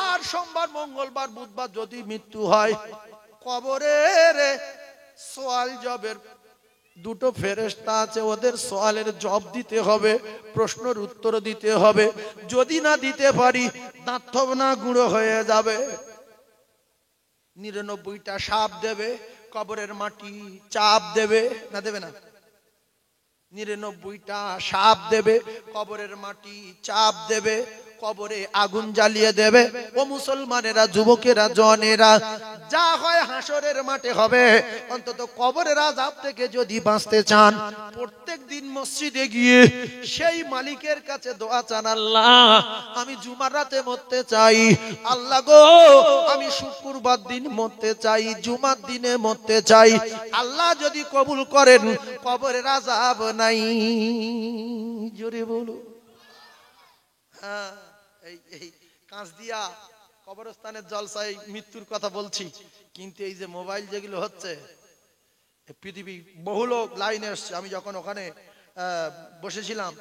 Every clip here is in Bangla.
আর সোমবার মঙ্গলবার বুধবার যদি মৃত্যু হয়, কবরের সওয়াল জবের দুটো ফেরেশতা আছে, ওদের সওয়ালের জবাব দিতে হবে, প্রশ্নের উত্তর দিতে হবে। যদি না দিতে পারি দাঁত থব না গুঁড়ো হয়ে যাবে। 99টা সাপ দেবে, কবরের মাটি চাপ দেবে, না দেবে না? 99টা সাপ দেবে, কবরের মাটি চাপ দেবে, কবরে আগুন জ্বালিয়ে দেবে। ও মুসলমানেরা, যুবকেরা, জনেরা, যা হয় হাসরের মাঠে হবে। অন্তত কবরের আযাব থেকে যদি বাঁচতে চান, প্রত্যেক দিন মসজিদে গিয়ে সেই মালিকের কাছে দোয়া চান, আল্লাহ আমি জুমার রাতে মরতে চাই, আল্লাহ গো আমি শুক্রবার দিন মরতে চাই, জুমার দিনে মরতে চাই। আল্লাহ যদি কবুল করেন, কবরের আযাব নাই। জোরে বলো। হ্যাঁ, এই কাঁচদিয়া কবরস্থানের জলসায় মৃত্যুর কথা বলছি, কিন্তু এই যে মোবাইল যেগুলো হচ্ছে, পৃথিবী বহু লোক লাইনে এসছে। আমি যখন ওখানে বসেছিলাম,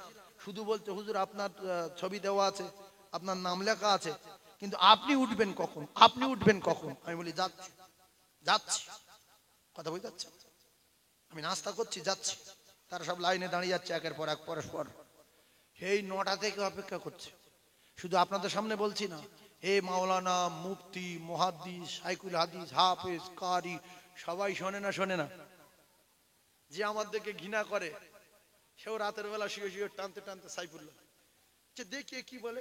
শুধু বলতে, হুজুর আপনার ছবি দেওয়া আছে, আপনার নাম লেখা আছে, কিন্তু আপনি উঠবেন কখন, আপনি উঠবেন কখন? আমি বলি যাচ্ছি যাচ্ছি, কথা বুঝতে পারছেন? আমি নাস্তা করছি, যাচ্ছি। তারা সব লাইনে দাঁড়িয়ে যাচ্ছে একের পর এক, পরস্পর। এই 9টা থেকে অপেক্ষা করছে। শুধু আপনাদের সামনে বলছি না, হে মাওলানা, মুফতি, মুহাদ্দিস, শাইখুল হাদিস, হাফেজ, কারি, সবাই শোনে না? শোনে না? যে আমাদেরকে ঘৃণা করে, সেও রাতের বেলা শুয়ে শুয়ে টানতে টানতে সাইফুল্লাহ দেখিয়ে কি বলে,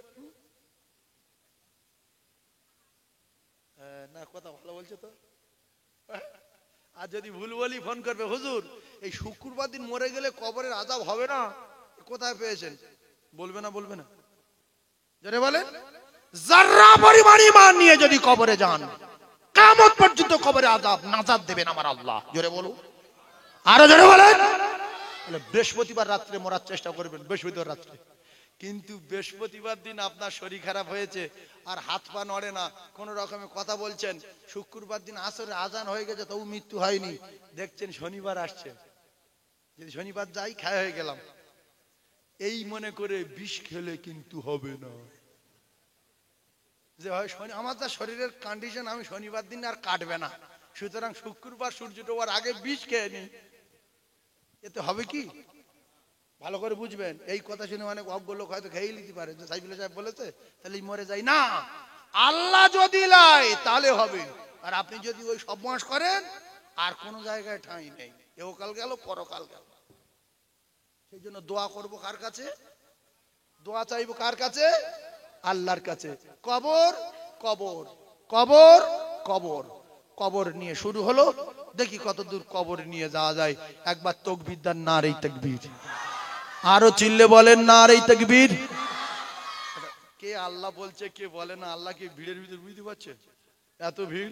না কথা ভালো বলছে তো। আর যদি ভুল বলি ফোন করবে, হুজুর এই শুক্রবার দিন মরে গেলে কবরের আযাব হবে না, কোথায় পেয়েছেন? বলবে না? বলবে না? জোরে বলেন। যারা পরিমাণ ঈমান নিয়ে যদি কবরে যান, কিয়ামত পর্যন্ত কবরে আযাব নাজাত দেবেন আমার আল্লাহ। জোরে বলো, আরো জোরে বলেন। বৃহস্পতিবার রাত্রে মরার চেষ্টা করবেন, বৃহস্পতিবার রাত্রে। কিন্তু বৃহস্পতিবার দিন আপনার শরীর খারাপ হয়েছে আর হাত পা নড়ে না, কোন রকমে কথা বলছেন, শুক্রবার দিন আসরে আজান হয়ে গেছে, তবু মৃত্যু হয়নি, দেখছেন শনিবার আসছে, যদি শনিবার যাই খায় হয়ে গেলাম, এই মনে করে বিষ খেলে কিন্তু হবে না। যে হয় আমার যা শরীরের কন্ডিশন, আমি শনিবার দিন আর কাটবে না, সুতরাং শুক্রবার সূর্য ডোবার আগে বিষ খেয়ে নি, এতে হবে কি? ভালো করে বুঝবেন। এই কথা শুনে অনেক অজ্ঞ লোক হয়তো খেয়ে নিতে পারে, যে সাইফুল্লাহ সাহেব বলেছে তাহলে মরে যাই না। আল্লাহ যদি লাই তাহলে হবে, আর আপনি যদি ওই সব মাস করেন, আর কোন জায়গায় ঠাঁই নেই, এহকাল গেল পরকাল গেল। সেই জন্য দোয়া করবো কার কাছে? দোয়া চাইবো কার কাছে? আল্লাহর কাছে। কবর কবর কবর কবর কবর নিয়ে শুরু হলো, দেখি কত দূর কবর নিয়ে যাওয়া যায়। একবার তাকবীর দেন, নারে তাকবীর। আরো চিল্লে বলেন নারে তাকবীর। কে আল্লাহ বলছে, কে বলে না? আল্লাহ কি ভিড়ের ভিতর বুঝতে পারছে? এত ভিড়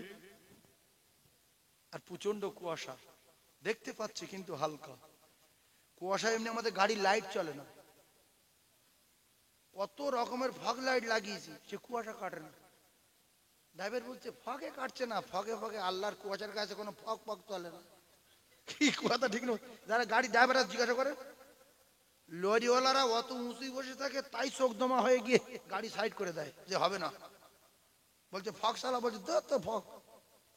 আর প্রচন্ড কুয়াশা দেখতে পাচ্ছি, কিন্তু হালকা কুয়াশা। এমনি আমাদের গাড়ির লাইট চলে না, কত রকমের ফগ লাইট লাগিয়েছি, সে কুয়াশা কাটে না। ড্রাইভার বলছে ফগে কাটছে না, ফগে ফগে আল্লাহর কুয়াশার কাছে কোনো ফগ ফগ চলে না। কি কথা ঠিক নয়? যারা গাড়ি ড্রাইভাররা জিজ্ঞাসা করে, লরিওয়ালারা অত উঁচুই বসে থাকে, তাই চোখ দমা হয়ে গিয়ে গাড়ি সাইড করে দেয়, যে হবে না। বলছে ফগ সালা, বলছে তো ফগ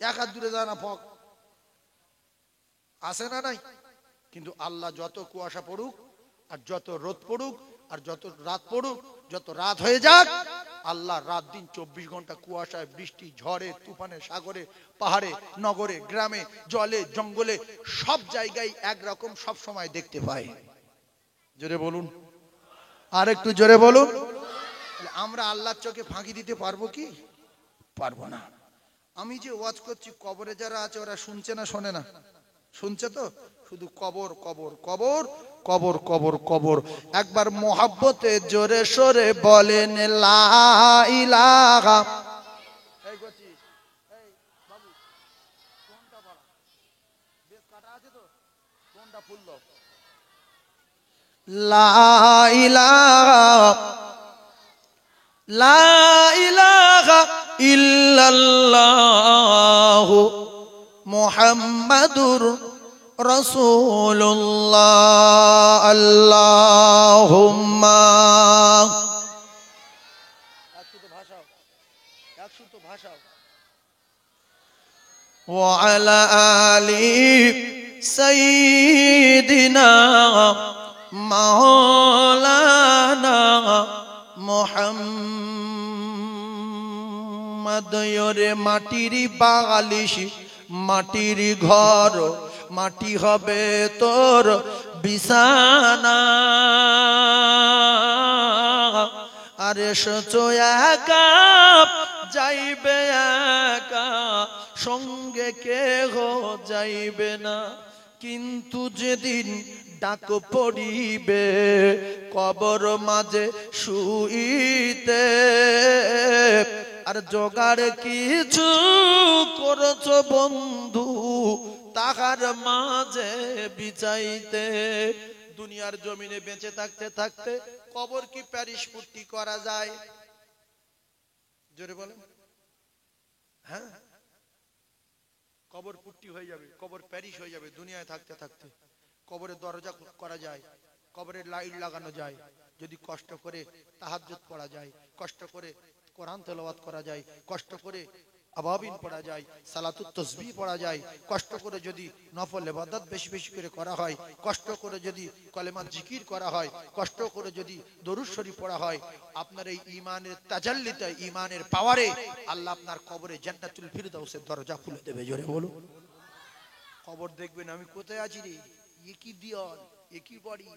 এক হাত দূরে যায় না, ফগ আসে না নাই। কিন্তু আল্লাহ যত কুয়াশা পড়ুক, আর যত রোদ পড়ুক, আর যত রাত পড়ুক, যত রাত হয়ে যাক, আল্লাহ রাত দিন 24 ঘন্টা কুয়াশায়, বৃষ্টি, ঝড়ে, তুফানে, সাগরে, পাহাড়ে, নগরে, গ্রামে, জলে, জঙ্গলে, সব জায়গায় একরকম সব সময় দেখতে পাই। জোরে বলুন, আর একটু জোরে বলুন। আমরা আল্লাহর চোখে ফাঁকি দিতে পারবো কি? পারবো না। আমি যে ওয়াজ করছি, কবরে যারা আছে ওরা শুনছে না শোনে না? শুনছে তো। শুধু কবর কবর কবর কবর কবর কবর। একবার মোহাব্বতে জোরে সোরে বলেন লা ইলাহা। এই গছি, এই বাবু, কোনটা বলা বেশ কাটা আছে তো, কোনটা ফুলল? লা ইলাহা লা ইলাহা ইল্লাল্লাহু মুহাম্মাদুর রাসূলুল্লাহ। আল্লাহুম্মা একশো তো ভাষাও। وعلى آل سيدنا مولانا محمد يরে মাটির বালিশ মাটির ঘর মাটি হবে তোর বিছানা আরে সোচো একা যাইবে একা সঙ্গে কেহ যাইবে না কিন্তু যেদিন ডাক পড়িবে কবর মাঝে শুইতে আর জোগাড় কিছু করছো বন্ধু তাহার মাঝে বিছাইতে দুনিয়ার জমিনে বেঁচে থাকতে থাকতে কবর কি প্যারিস পুট্টি করা যায়? জোরে বলেন। হ্যাঁ, কবর পুট্টি হয়ে যাবে, কবর প্যারিস হয়ে যাবে দুনিয়ায় থাকতে থাকতে। কবরের দরজা করা যায়, কবরের লাইট লাগানো যায়, যদি কষ্ট করে তাহাজ্জুদ পড়া যায়, কষ্ট করে কোরআন তেলাওয়াত করা যায়, কষ্ট করে আবাবিন পড়া যায়, সালাতুত তাসবিহ পড়া যায়, কষ্ট করে যদি নফল ইবাদত বেশি বেশি করে করা হয়, কষ্ট করে যদি কলেমা জিকির করা হয়, কষ্ট করে যদি দরুদ শরীফ পড়া হয়, আপনার এই ঈমানের তাজাল্লিতে ঈমানের পাওয়ারে আল্লাহ আপনার কবরে জান্নাতুল ফিরদাউসের দরজা খুলে দেবে। জোরে বলো। কবর দেখবেন আমি কোথায় আছি রে, একই দেওয়াল, একই বাড়ি,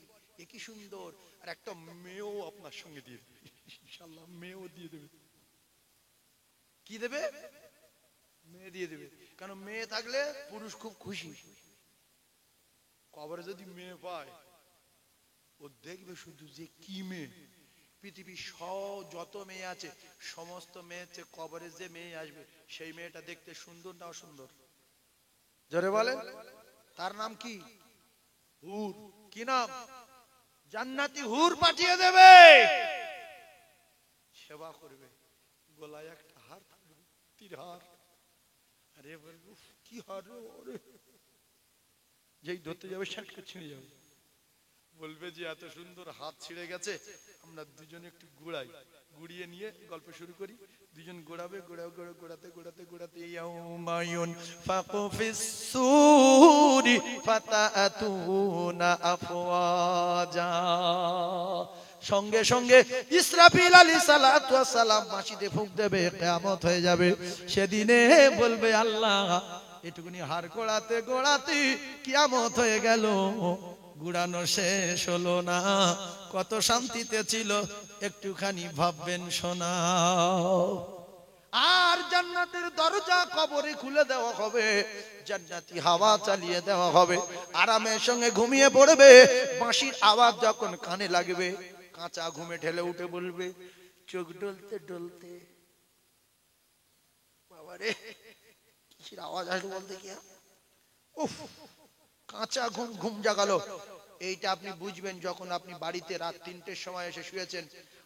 একই সুন্দর, আর একটা মেয়েও আপনার সঙ্গে দিয়ে দেবে ইনশাআল্লাহ। মেয়েও দিয়ে দেবে। কি দেবে? মেয়ে দিয়ে দেবে। কারণ মেয়ে থাকলে পুরুষ খুব খুশি। কবরে যদি মেয়ে পায় ও দেখবে শুধু যে কি মেয়ে। পৃথিবীর যত মেয়ে আছে সমস্ত মেয়ের চেয়ে কবরে যে মেয়ে আসবে সেই মেয়েটা দেখতে সুন্দর না অসুন্দর? জোরে বলেন। তার নাম কি? হুর। কি নাম? জান্নাতি হুর পাঠিয়ে দেবে, সেবা করবে, গলায় একটা হার থাকবে, তীর হার। আরে বলবো কি হার রে, যেই ধরতে যাবে শাটকে ছিঁড়ে যাবে। বলবে যে এত সুন্দর হাত ছিঁড়ে গেছে, আমরা দুজনে একটু গুড়াই, গুড়িয়ে নিয়ে গল্প শুরু করি। দুজন গোড়াবে, গোড়াতে গোড়াতে গোড়াতে ইয়াউমায়ুন ফাকু ফিস সূরি ফাতাতুনা আফওয়াজা। সঙ্গে সঙ্গে ইসরাফিল আলাইহিস সালাতু ওয়াস সালাম বাঁশিতে ফুঁক দেবে, কিয়ামত হয়ে যাবে। সেদিনে বলবে আল্লাহ এটুকুনি হাড় গোড়াতে গোড়াতে কিয়ামত হয়ে গেল, গুড়ানো শেষ হলো না, কত শান্তিতে ছিল একটুখানি ভাববেন শোনা। আর জান্নাতের দরজা কবরে খুলে দেওয়া হবে, জান্নাতি হাওয়া চালিয়ে দেওয়া হবে, আরামের সঙ্গে ঘুমিয়ে পড়বে। বাঁশির আওয়াজ যখন কানে লাগবে কাঁচা ঘুমে ঢেলে উঠে বলবে চোখ ডলতে ডলতে, বাবারে কিসের আওয়াজ আসবে বলতে কি, উফ কাঁচা ঘুম ঘুম জাগালো। এইটা আপনি বুঝবেন যখন আপনি বাড়িতে রাত ৩টের সময় এসে শুয়েছেন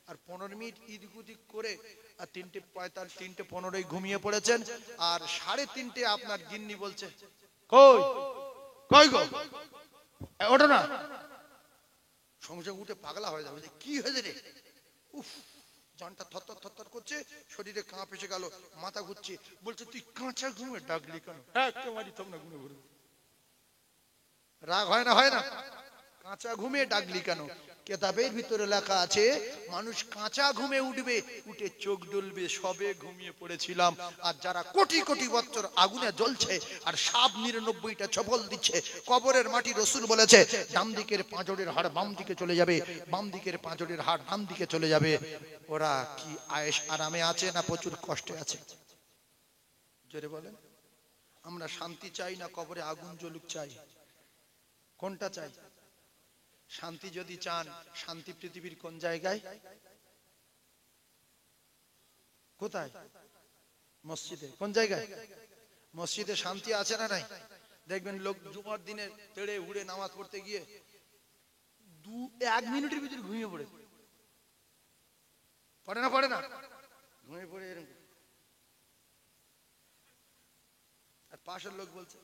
আর 15 মিনিট ইদিক উদিক করে আর 3:45 3:15 ঘুমিয়ে পড়েছেন, আর 3:30 আপনার গিন্নি বলছে কই কই গো ওঠো না। সঙ্গে সঙ্গে উঠে পাগলা হয়ে যাবে, কি হয়েছে রে, উফ জানটা থরথর থরথর করছে, শরীরে কাঁপ এসে গেল, মাথা ঘুরছে, বলছে তুই কাঁচা ঘুমে ডাকলি কেন? একেবারে তোমরা ঘুমে ঘুরবে। রাগ হয় না? হয় না? কাঁচা ঘুমে ডাকলি কেন? কেতাবের ভিতরে লেখা আছে মানুষ কাঁচা ঘুমে উঠবে, উঠে চোখ ডলবে সবে ঘুমিয়ে পড়েছিলাম। আর যারা কোটি কোটি বছর আগুনে জ্বলছে আর সাপ 99টা ছবল দিচ্ছে, কবরের মাটি রসুল বলেছে ডান দিকের পাঁজরের হাড় বাম দিকে চলে যাবে, বাম দিকের পাঁজরের হাড় ডান দিকে চলে যাবে। ওরা কি আয়েশ আরামে আছে না প্রচুর কষ্টে আছে? জোরে বলেন। আমরা শান্তি চাই না কবরে আগুন জ্বলুক চাই? কোনটা চাই? শান্তি যদি চান, শান্তি পৃথিবীর কোন জায়গায়? কোথায়? মসজিদে। কোন জায়গায়? মসজিদে শান্তি আছে না নাই? দেখবেন লোক জুমার দিনে তেড়ে উড়ে নামাজ পড়তে গিয়ে 1 মিনিটের ভিতরে ঘুমিয়ে পড়ে। পড়ে না? পড়ে না? ঘুমিয়ে পড়ে এরকম। আর পাশের লোক বলছে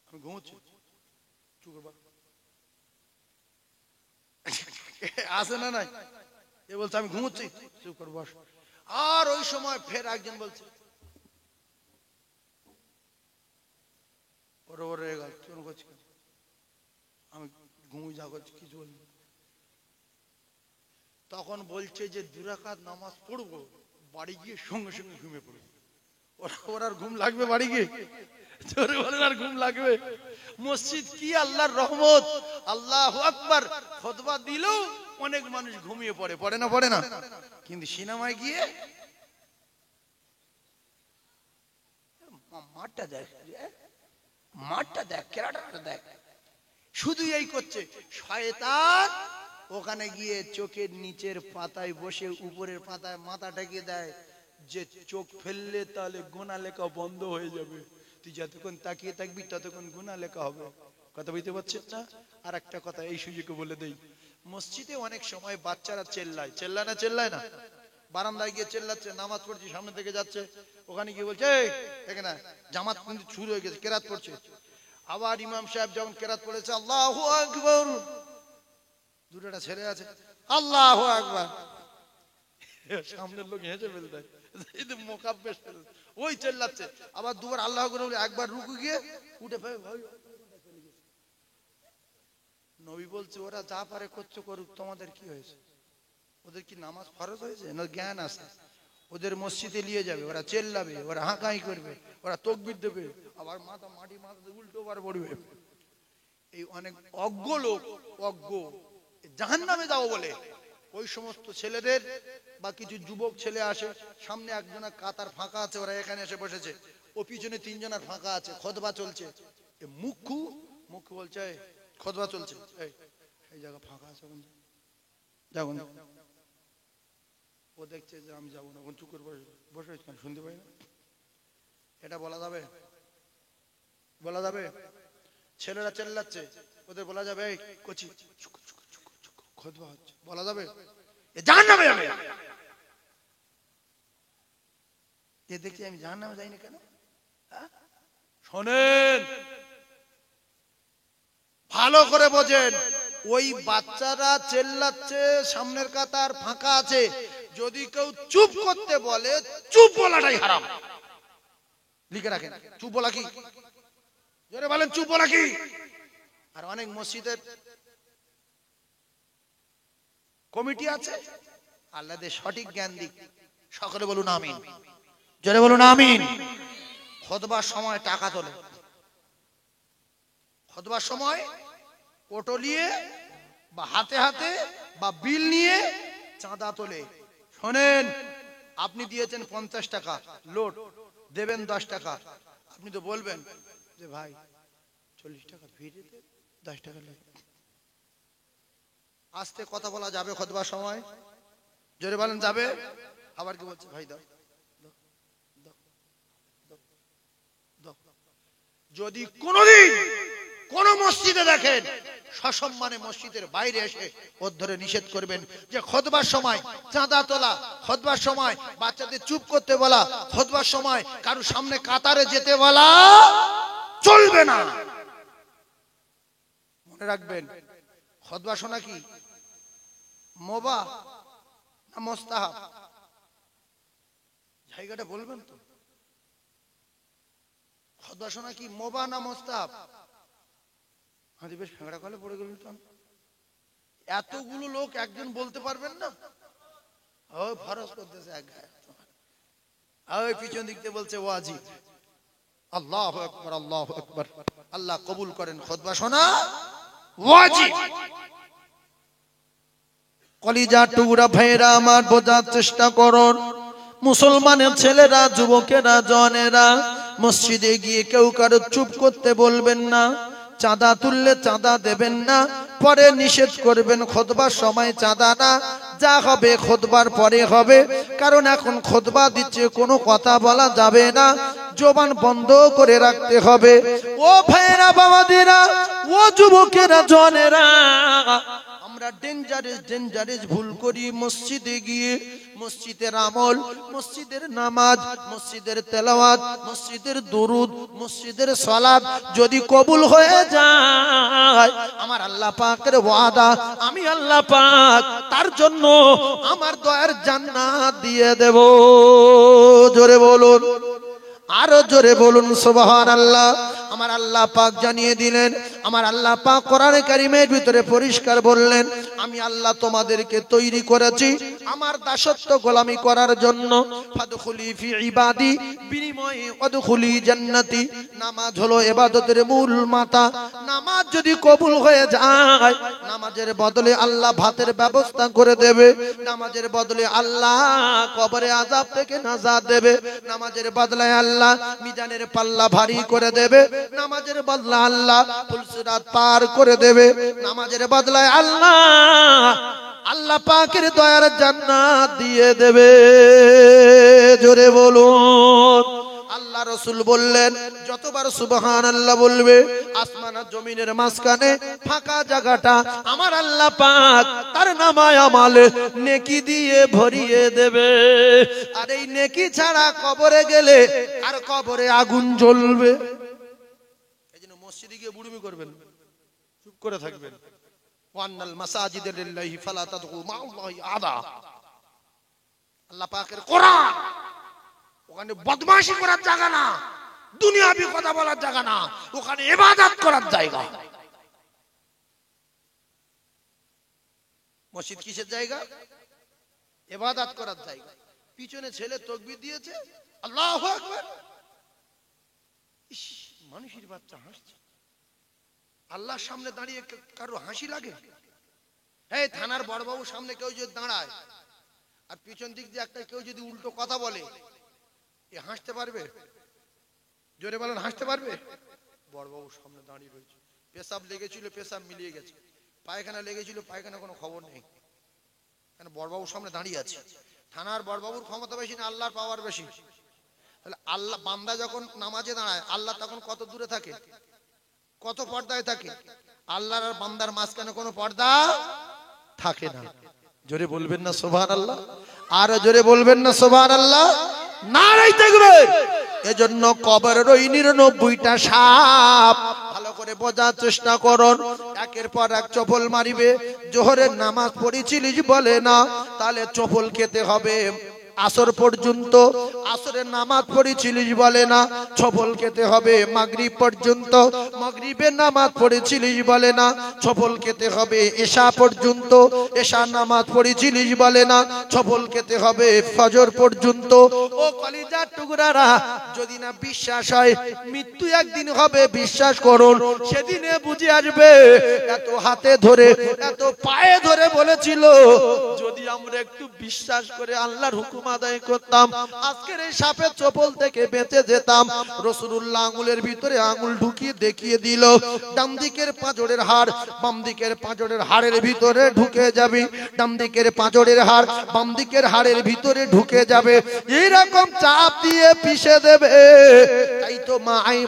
আমি ঘুমোচ্ছি, চুপ করবা। আসে না নাই? এ বলছে আমি ঘুমোচ্ছি, চুপ কর বস। আর ওই সময় ফের একজন বলছে ওরে ওরে গেল কেন করছি, আমি ঘুমু যা করছি কিছু বলিনি। তখন বলছে যে 2 রাকাত নামাজ পড়বো, বাড়ি গিয়ে সঙ্গে সঙ্গে ঘুমিয়ে পড়বো। ওর আর ঘুম লাগবে বাড়ি গিয়ে? জোরে বলেন, আর ঘুম লাগবে? মসজিদ কি আল্লাহর রহমত, আল্লাহু আকবার। খুতবা দিলেও অনেক মানুষ ঘুমিয়ে পড়ে, পড়ে না? পড়ে না? কিন্তু সিনেমায় গিয়ে মাঠটা দেখ, মাঠটা দেখ, কেরাটা দেখ, শুধু এই করছে। শয়তান ওখানে গিয়ে চোখের নিচের পাতায় বসে উপরের পাতায় মাথা ঢেকে দেয় যে চোখ ফেললে তাহলে গুনাহ লেখা বন্ধ হয়ে যাবে, তুই যতক্ষণ তাকিয়ে থাকবি ততক্ষণ গুনাহ লেখা হবে। কথা বুঝতে পারছেন না? আর একটা কথা এই সুযোগে বলে দেই, মসজিদে অনেক সময় বাচ্চারা চেল্লায়, চেল্লায় না? চেল্লায় না? বারান্দায় গিয়ে চেল্লাচ্ছে, নামাজ পড়ছি সামনে থেকে যাচ্ছে, ওখানে গিয়ে বলছে এই দেখে না জামাত কিন্তু শুরু হয়ে গেছে, কেরাত পড়ছে। আবার ইমাম সাহেব যখন কেরাত পড়েছে আল্লাহু আকবার, দুটোটা ছেলে আছে আল্লাহু আকবার, সামনের লোক হেসে ফেলতে মোকাব্বেশ, ওই চেল্লাচ্ছে। আবার দুবার আল্লাহ আকবার বলে একবার রুকু গিয়ে উঠে নবী বলছে ওরা যা পারে করছে করুক, তোমাদের কি হয়েছে? ওদের কি নামাজ ফরজ হয়েছে না জ্ঞান আছে? ওদের মসজিদে নিয়ে যাবে, ওরা চেল্লাবে, ওরা হাঁকাই করবে, ওরা তাকবীর দেবে, আবার মাথা মাটি মাথাতে উল্টো বার পড়বে। এই অনেক অজ্ঞ লোক, অজ্ঞ জাহান্নামে যাও বলে ওই সমস্ত ছেলেদের বা কিছু যুবক ছেলে আসে, সামনে একজনের কাতার ফাঁকা আছে, ওরা এখানে এসে বসেছে, ও পিছনে 3 জনের ফাঁকা আছে, খুতবা চলছে। মুখ্যু বলছে খুতবা চলছে, এই জায়গা ফাঁকা আছে, যাও না। ও দেখছে যে আমি যাবো না, চুপ করে বসে শুনতে পাই না। এটা বলা যাবে? বলা যাবে? ছেলেরা চেল্লাচ্ছে, ওদের বলা যাবে এই কচি খুতবা হচ্ছে, বলা যাবে? এ জাহান্নামে যাবে। এ দেখছি আমি জাহান্নামে যাই না কেন? শোনেন ভালো করে বোঝেন, ওই বাচ্চারা চেল্লাচ্ছে, সামনের কাতার ফাঁকা আছে, যদি কেউ চুপ করতে বলে, চুপ বলাটাই হারাম। লিখে রাখেন, চুপ বলা কি? জোরে বলেন, চুপ বলা কি? আর অনেক মসজিদের কমিটি আছে, আল্লাহ দে সঠিক জ্ঞান দিক, সকলে বলুন আমিন। জোরে বলুন আমিন। খুতবার সময় টাকা তোলে, খুতবার সময় অটো নিয়ে বা হাতে হাতে বা বিল নিয়ে চাঁদা তোলে। শোনেন, আপনি দিয়েছেন 50 টাকা লোড, দেবেন 10 টাকা, আপনি তো বলবেন যে ভাই 40 টাকা ফিরে দে, 10 টাকা লে। আস্তে কথা বলা যাবে খুতবার সময়? জোরে বলেন যাবে? আবার কি বলছে, ভাই দাও। যদি কোনদিন কোন মসজিদে দেখেন সসম্মানে মসজিদের বাইরে এসে ওর ধরে নিষেধ করবেন যে খুতবার সময় চাঁদা তোলা, খুতবার সময় বাচ্চাদের চুপ করতে বলা, খুতবার সময় কারো সামনে কাতারে যেতে বলা চলবে না। মনে রাখবেন, খুতবা শোনা কি মুবাহ না মুস্তাহাব? জায়গাটা বলবেন তো। খুতবা শোনা কি মুবাহ না মুস্তাহাব? হাজি বেশ ফেঁকড়া কলে পড়ে গেল তো। এতগুলো লোক একজন বলতে পারবেন না? ওই ফরজ করতেছে এক গায়ে, ওই পিছন দিক থেকে বলছে ওয়াজিব। আল্লাহু আকবার, আল্লাহু আকবার। আল্লাহ কবুল করেন, খুতবা শোনা ওয়াজিব। কলিজার টুকরা ভাইরা আমার, বোঝার চেষ্টা করুন, মুসলমানের ছেলেরা, যুবকেরা, জওয়ানেরা, মসজিদে গিয়ে কেউ কারো চুপ করতে বলবেন না, চাঁদা তুললে চাঁদা দেবেন না, পরে নিষেধ করবেন খুতবার সময় চাঁদা না, যা হবে খুতবার পরে হবে। কারণ এখন খুতবা দিচ্ছে, কোনো কথা বলা যাবে না, জবান বন্ধ করে রাখতে হবে। ও ভাইরা, বাবাদিরা, ও যুবকেরা, জওয়ানেরা, আমরা ডেঞ্জারাস ভুল করি। মসজিদে গিয়ে মসজিদের আমল, মসজিদের নামাজ, মসজিদের তেলাওয়াত, মসজিদের দুরুদ, মসজিদের সালাত যদি কবুল হয়ে যায়, আমার আল্লাহ পাকের ওয়াদা, আমি আল্লাহ পাক তার জন্য আমার দয়ার জান্নাত দিয়ে দেব। জোরে বলুন, আরো জোরে বলুন সুবহানাল্লাহ। আমার আল্লাহ পাক জানিয়ে দিলেন, আমার আল্লাহ পাক কোরআনে কারীমের ভিতরে পরিষ্কার বললেন, আমি আল্লাহ তোমাদেরকে তৈরি করেছি আমার দাসত্ব গোলামি করার জন্য। ফাদখুলি ফি ইবাদি, বিনিময়ে ওয়াদখুলি জান্নাতি। নামাজ হলো ইবাদতের মূল মাথা। নামাজ যদি কবুল হয়ে যায়, নামাজের বদলে আল্লাহ ভাতের ব্যবস্থা করে দেবে। নামাজের বদলে আল্লাহ কবরে আযাব থেকে নাজাত দেবে। নামাজের বদলে আল্লাহ মিজানের পাল্লা ভারী করে দেবে। নামাজের বদলে আল্লাহ ফুলসিরাত পার করে দেবে। নামাজের বদলে আল্লাহ পাকের দয়ার জান্নাত দিয়ে দেবে। জোরে বলুন। আল্লাহ রাসূল বললেন, যতবার সুবহানাল্লাহ বলবে, আসমান আর জমিনের মাঝখানে ফাঁকা জায়গাটা আমার আল্লাহ পাক তার নামায় আমালে নেকি দিয়ে ভরিয়ে দেবে। আর এই নেকি ছাড়া কবরে গেলে আর কবরে আগুন জ্বলবে। এইজন্য মসজিদে গিয়ে বুড়ুমি করবেন, চুপ করে থাকবেন। ওয়ান্নাল মাসাজিদা লিল্লাহি ফালা তাদউ মা'আল্লাহি আহাদা। আল্লাহ পাকের কোরআন, ওখানে বদমাশি করার জায়গা না, দুনিয়াবি কথা বলার জায়গা না, ওখানে ইবাদত করার জায়গা। মসজিদ কিসের জায়গা? ইবাদত করার জায়গা। পিছনে ছেলে তাকবীর দিয়েছে, আল্লাহু আকবার। ইস, মানুষের বাচ্চা হাসছে। আল্লাহর সামনে দাঁড়িয়ে কারো হাসি লাগে? এই থানার বড়বাবুর সামনে কেউ যদি দাঁড়ায় আর পিছন দিক দিয়ে একটা কেউ যদি উল্টো কথা বলে, এ হাসতে পারবে? জোরে বলেন, হাসতে পারবে? বড়বাবুর সামনে দাঁড়িয়ে রয়েছে, পেশাব লেগেছিল, পেশাব মিলিয়ে গেছে, পায়খানা লেগেছিল, পায়খানা কোনো খবর নেই, কেন বড়বাবুর সামনে দাঁড়িয়ে আছে। থানার বড়বাবুর ক্ষমতা বেশি না আল্লাহর পাওয়ার বেশি? তাহলে আল্লাহ, বান্দা যখন নামাজে দাঁড়ায়, আল্লাহ তখন কত দূরে থাকে, কত পর্দায় থাকে? আল্লাহর আর বান্দার মাঝখানে কোনো পর্দা থাকে না। জোরে বলবেন না সুবহানাল্লাহ? আর জোরে বলবেন না সুবহানাল্লাহ? নারায়ে তাকবীর। এজন্য কবরের ওই 99টা সাপ ভালো করে বোঝার চেষ্টা করুন। একের পর এক চপল মারিবে। জোহরের নামাজ পড়েছিলিস বলে না, তাহলে চপল খেতে হবে আসর পর্যন্ত। আসরের নামাজ পড়েছিলিস বলে না, ছপল খেতে হবে মাগরিব পর্যন্ত। মাগরিবের নামাজ পড়েছিলিস বলে না, ছপল খেতে হবে এশা পর্যন্ত। এশার নামাজ পড়েছিলিস বলে না, ছপল খেতে হবে ফজর পর্যন্ত। ও কলিজার টুকরারা, যদি না বিশ্বাস হয় মৃত্যু একদিন হবে, বিশ্বাস করুন, সেদিনে বুঝে আসবে। এত হাতে ধরে, এত পায়ে ধরে বলেছিল, যদি আমরা একটু বিশ্বাস করে আল্লাহর হুকুম আদায় করতাম, আজকের এই সাপের চপল থেকে বেঁচে যেতাম। রাসূলুল্লাহ আঙ্গুলের ভিতরে আঙ্গুল ঢুকিয়ে দেখিয়ে দিল, ডান দিকের পাঁজরের হাড় বাম দিকের পাঁজরের হাড়ের ভিতরে ঢুকে যাবে, ডান দিকের পাঁজরের হাড় বাম দিকের হাড়ের ভিতরে ঢুকে যাবে। এইরকম চাপ দিয়ে পিষে দেবে। তাই তো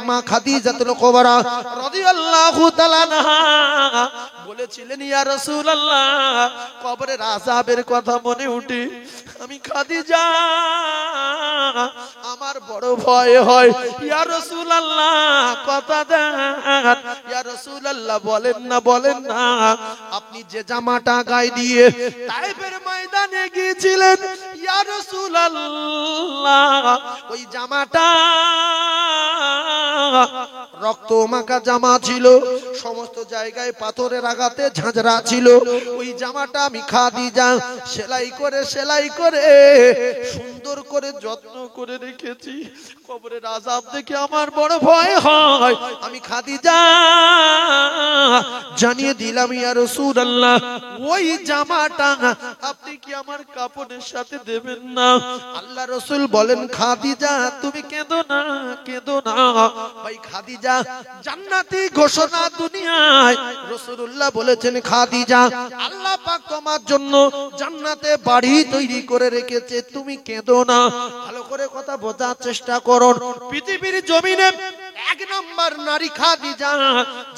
মা খাদিজাতুল কুবরা রাদিয়াল্লাহু তাআলা আনহা বলেছিলেন, ইয়া রাসূলুল্লাহ, কবরের আযাবের কথা মনে উঠে আমি খাদিজা, আমার বড় ভয় হয়। ইয়া রাসূলুল্লাহ, কথা দেন। ইয়া রাসূলুল্লাহ, বলেন না, বলেন না, আপনি যে জামাটা গায়ে দিয়ে তায়েফের ময়দানে গিয়েছিলেন, ইয়া রাসূলুল্লাহ, ওই জামাটা রক্ত মাখা জামা ছিল, সমস্ত জায়গায় পাথরের আঘাতে ঝাঁঝরা ছিল। ওই জামাটা আমি খাদিজা সেলাই করে সুন্দর করে যত্ন করে রেখেছি। কবরের আযাব দেখে আমার বড় ভয় হয়। আমি খাদিজা জানিয়ে দিলাম, ইয়া রাসূলুল্লাহ, ওই জামাটা আপনি কি আমার কাপড়ের সাথে দেবেন না? আল্লাহ রাসূল বলেন, খাদিজা তুমি কেঁদো না, কেঁদো না। ভাই খাদিজা জান্নাতি ঘোষণা দুনিয়ায়। রাসূলুল্লাহ বলেছেন, খাদিজা, আল্লাহ পাক তোমার জন্য জান্নাতে বাড়ি তৈরি করে রেখেছে, তুমি কেঁদো না। ভালো করে কথা বোঝার চেষ্টা করুন। পৃথিবীর জমিনে এক নাম্বার নারী খাদিজা,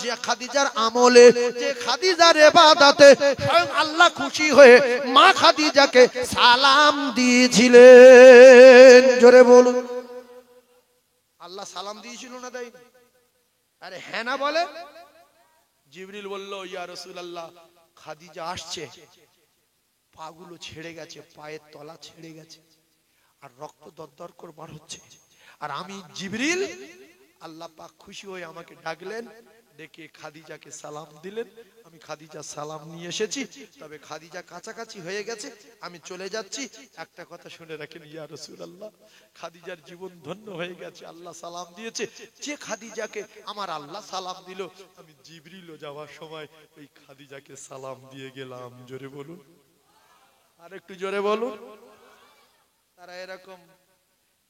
যে খাদিজার আমলে, যে খাদিজার ইবাদতে স্বয়ং আল্লাহ খুশি হয়ে মা খাদিজাকে সালাম দিয়েছিলেন। জোরে বলুন। আল্লাহ সালাম দিয়েছিল না দেয়নি? আরে হ্যাঁ না বলে। জিবরিল বলল, ইয়া রাসূলুল্লাহ, খাদিজা আসছে, পাগুলো ছেড়ে গেছে, পায়ের তলা ছেড়ে গেছে, আর রক্ত দরদর করে বার হচ্ছে। আর আমি জিবরিল, আল্লাহ পাক খুশি হয়ে আমাকে ডাকলেন, ডেকে খাদিজাকে সালাম দিলেন। আমি খাদিজা সালাম নিয়ে এসেছি, তবে খাদিজা কাছাকাছি হয়ে গেছে, আমি চলে যাচ্ছি। একটা কথা শুনে রাখেন ইয়া রাসূলুল্লাহ, খাদিজার জীবন ধন্য হয়ে গেছে, আল্লাহ সালাম দিয়েছে। যে খাদিজাকে আমার আল্লাহ সালাম দিল, আমি জিবরিলও যাওয়ার সময় ওই খাদিজাকে সালাম দিয়ে গেলাম। জোরে বলুন, আর একটু জোরে বলুন। তারা এরকম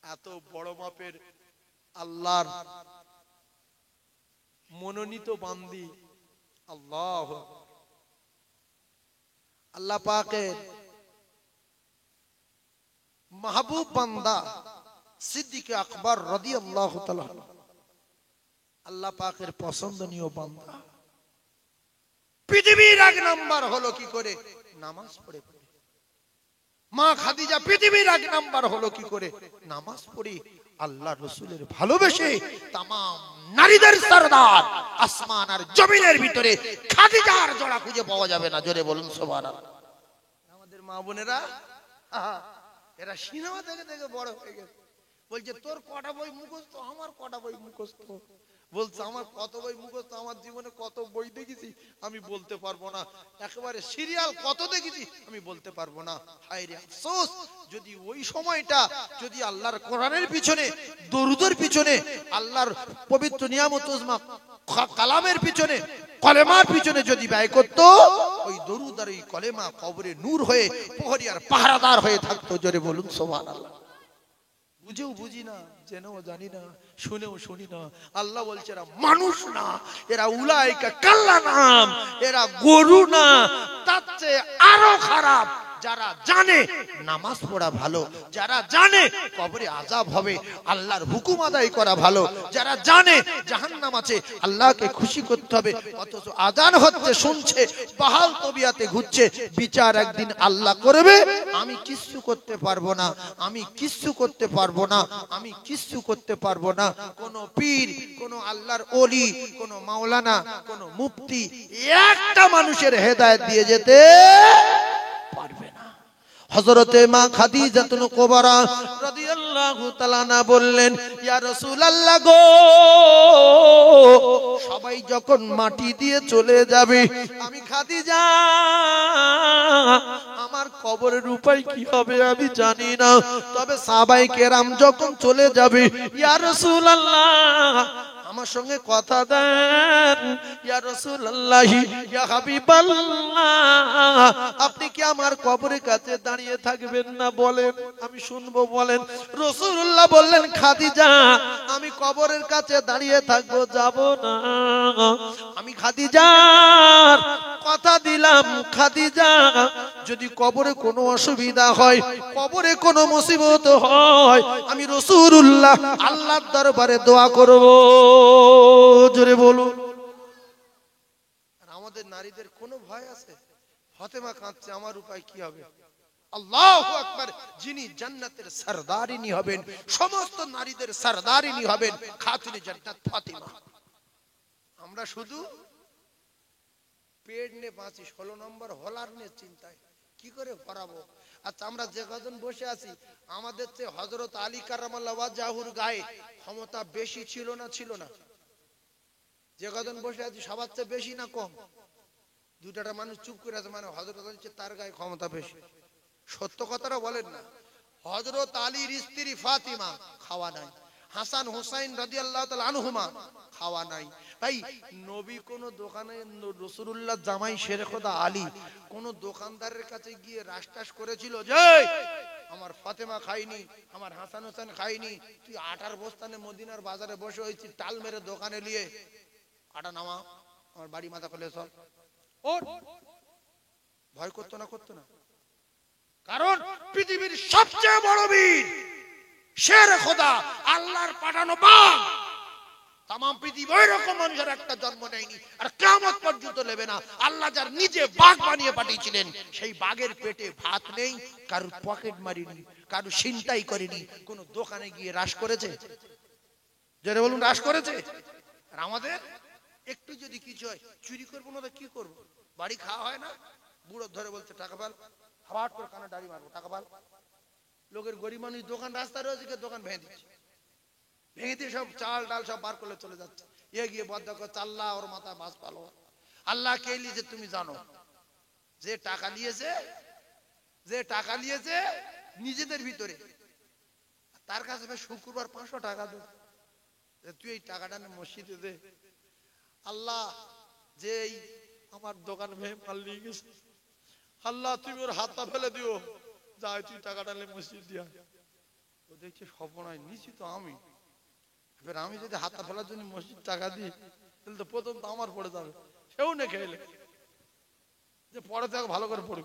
এত বড় মাপের আল্লাহর মনোনীত বান্দি, আল্লাহ আল্লাহ পাকের মাহবুব বান্দা সিদ্দিক আকবর রাদিয়াল্লাহু তাআলা, আল্লাহ পাকের পছন্দনীয় বান্দা। পৃথিবীর এক নাম্বার হলো কি করে? নামাজ পড়ে। মা খাদিজা পৃথিবীর এক নাম্বার হলো কি করে? নামাজ পড়ে, আল্লাহ রাসূলের ভালোবেসে। তামাম নারীদের সরদার, আসমান আর জমিনের ভিতরে খাদিজার জোড়া খুঁজে পাওয়া যাবে না। জোরে বলুন সুবহানাল্লাহ। আমাদের মা বোনেরা এরা সিনেমা দেখে দেখে বড় হয়ে গেছে। বলছে তোর কটা বই মুখস্থ, আমার কটা বই মুখস্থ। বলছে আমার কত বই মুখস্থ, আমার জীবনে কত বই দেখেছি আমি বলতে পারবো না, একেবারে সিরিয়াল কত দেখেছি আমি বলতে পারবো না। হায় রে আফসোস, যদি ওই সময়টা যদি আল্লাহর কোরআনের পিছনে, দরুদের পিছনে, আল্লাহর পবিত্র নিয়ামত উজমা কালামের পিছনে, কলেমার পিছনে যদি ব্যয় করত, ওই দরুদ আর এই কলেমা কবরে নূর হয়ে প্রহরী আর পাহারাদার হয়ে থাকতো। জোরে বলুন সুবহানাল্লাহ। বুঝেও বুঝি না, জেনেও জানি না, শুনেও শুনি না। আল্লাহ বলছে এরা মানুষ না, এরা উলাইকা কাল্লা নাম, এরা গরু না, তার চেয়ে আরো খারাপ। যারা জানে নামাজ পড়া ভালো, যারা জানে কবরে আযাব হবে, আল্লাহর হুকুম আদায় করা ভালো, যারা জানে জাহান্নাম আছে, আল্লাহকে খুশি করতে হবে, অথচ আজান হচ্ছে, শুনছে, বাহাল তবিয়াতে ঘুরছে, বিচার একদিন আল্লাহ করবে। আমি কিচ্ছু করতে পারবো না, আমি কিচ্ছু করতে পারবো না, আমি কিচ্ছু করতে পারবো না। কোন পীর, কোন আল্লাহর ওলি, কোন মাওলানা, কোন মুফতি একটা মানুষের হেদায়েত দিয়ে যেতে পারবে না। হযরতে মা খাদিজাতুল কুবরা রাদিয়াল্লাহু তাআলা আনহা বললেন, ইয়া রাসূলুল্লাহ গো, সবাই যখন মাটি দিয়ে চলে যাবে, আমি খাদিজা, আমার কবরের উপায় কি হবে আমি জানি না, তবে সাহাবায়ে কেরাম যখন চলে যাবে, ইয়া রাসূলুল্লাহ আমার সঙ্গে কথা দেন, ইয়া রাসূলুল্লাহ, ইয়া হাবিবাল্লাহ, আপনি কি আমার কবরের কাছে দাঁড়িয়ে থাকবেন না? বলেন, আমি শুনবো, বলেন। রাসূলুল্লাহ বললেন, খাদিজা, আমি কবরের কাছে দাঁড়িয়ে থাকবো, যাব না। আমি খাদিজার কথা দিলাম, খাদিজা, যদি কবরে কোনো অসুবিধা হয়, কবরে কোনো মুসিবত হয়, আমি রাসূলুল্লাহ আল্লাহর দরবারে দোয়া করব। জোরে বলুন। আর আমাদের নারীদের কোনো ভয় আছে? ফাতেমা কাঁদছে, আমার উপায় কি হবে? আল্লাহু আকবার। যিনি জান্নাতের সরদারিনী হবেন, সমস্ত নারীদের সরদারিনী হবেন, খাতুনে জান্নাত ফাতেমা। আমরা শুধু পেট নিয়ে বাঁচি, 16 নম্বর হলার নিয়ে চিন্তায়, কি করে ভরাবো। আচ্ছা, আমরা যে কজন বসে আছি, আমাদের চেয়ে হযরত আলী কারামাল্লাহু ওয়াজহুর গায়ে ক্ষমতা বেশি ছিল না? ছিল না? যে কজন বসে আছি সবার চেয়ে বেশি না কম? দুটাটা মানুষ চুপ করে আছে, মানে হযরত আলী তার গায়ে ক্ষমতা বেশি। সত্য কথাটা বলেন না। হযরত আলীর স্ত্রী ফাতিমা খাওয়া নাই, হাসান হুসাইন রাদিয়াল্লাহু তাআলা আনহুমা খাওয়া নাই। ভাই, নবী কোন দোকানে, রাসূলুল্লাহ জামাই শেরে খোদা আলী কোন দোকানদারের কাছে গিয়ে রাস্তাস করেছিল যে আমার ফাতেমা খাইনি, আমার হাসান হোসেন খাইনি, তুই আটার বস্তানে মদিনার বাজারে বসে হয়েছি, টাল মেরে দোকানে নিয়ে আটা নামা, আমার বাড়ি মাথা খুলে সব ওর ভয় করতো না? করতো না? কারণ পৃথিবীর সবচেয়ে বড় বীর শেরে খোদা, আল্লাহর পাঠানো বাঘ, তামাম পৃথিবী ওই রকম মানুষের একটা জন্ম নেয়নি, আর কিয়ামত পর্যন্ত নেবে না। আল্লাহ যার নিজে বাঘ বানিয়ে পাঠিয়েছিলেন, সেই বাঘের পেটে ভাত নেই, কারোর পকেট মারিনি, কারোর ছিনতাই করেনি, কোন দোকানে গিয়ে রাশ করেছে? যারা বলুন রাশ করেছে? আর আমাদের একটু যদি কিছু হয়, চুরি করবো না তো কি করবো? বাড়ি খাওয়া হয় না, বুড়ো ধরে বলছে টাকা পাল, হাবাট করে কানে দাড়ি মারবো, টাকা পাল। লোকের গরিব মানুষ দোকান রাস্তা রয়েছে, দোকান ভেঙে দিচ্ছে, ভেঙে দিয়ে সব চাল ডাল সব বার করলে চলে যাচ্ছে। এ গিয়ে বদ্ধ করে চাল্লা, ওর মাথা বাস পালো। আল্লাহ কে লিয়েছে তুমি জানো? যে টাকা নিয়েছে, যে টাকা নিয়েছে নিজেদের ভিতরে, তার কাছে শুক্রবার 500 টাকা দে, তুই এই টাকাটা মসজিদে দে। আল্লাহ যে আমার দোকান ভেঙে মাল নিয়ে গেছে, আল্লাহ তুমি ওর হাতটা ফেলে দিও, যাই তুই টাকাটা মসজিদ দিয়া। ও দেখছে সর্বনাশ, নিচি তো আমি, এবার আমি যদি হাতটা ফেলার জন্য মসজিদ টাকা দিই, তাহলে তো প্রথম তো আমার পড়ে যাবে। সেও না খেলে যে পরে তো ভালো করে পড়ে।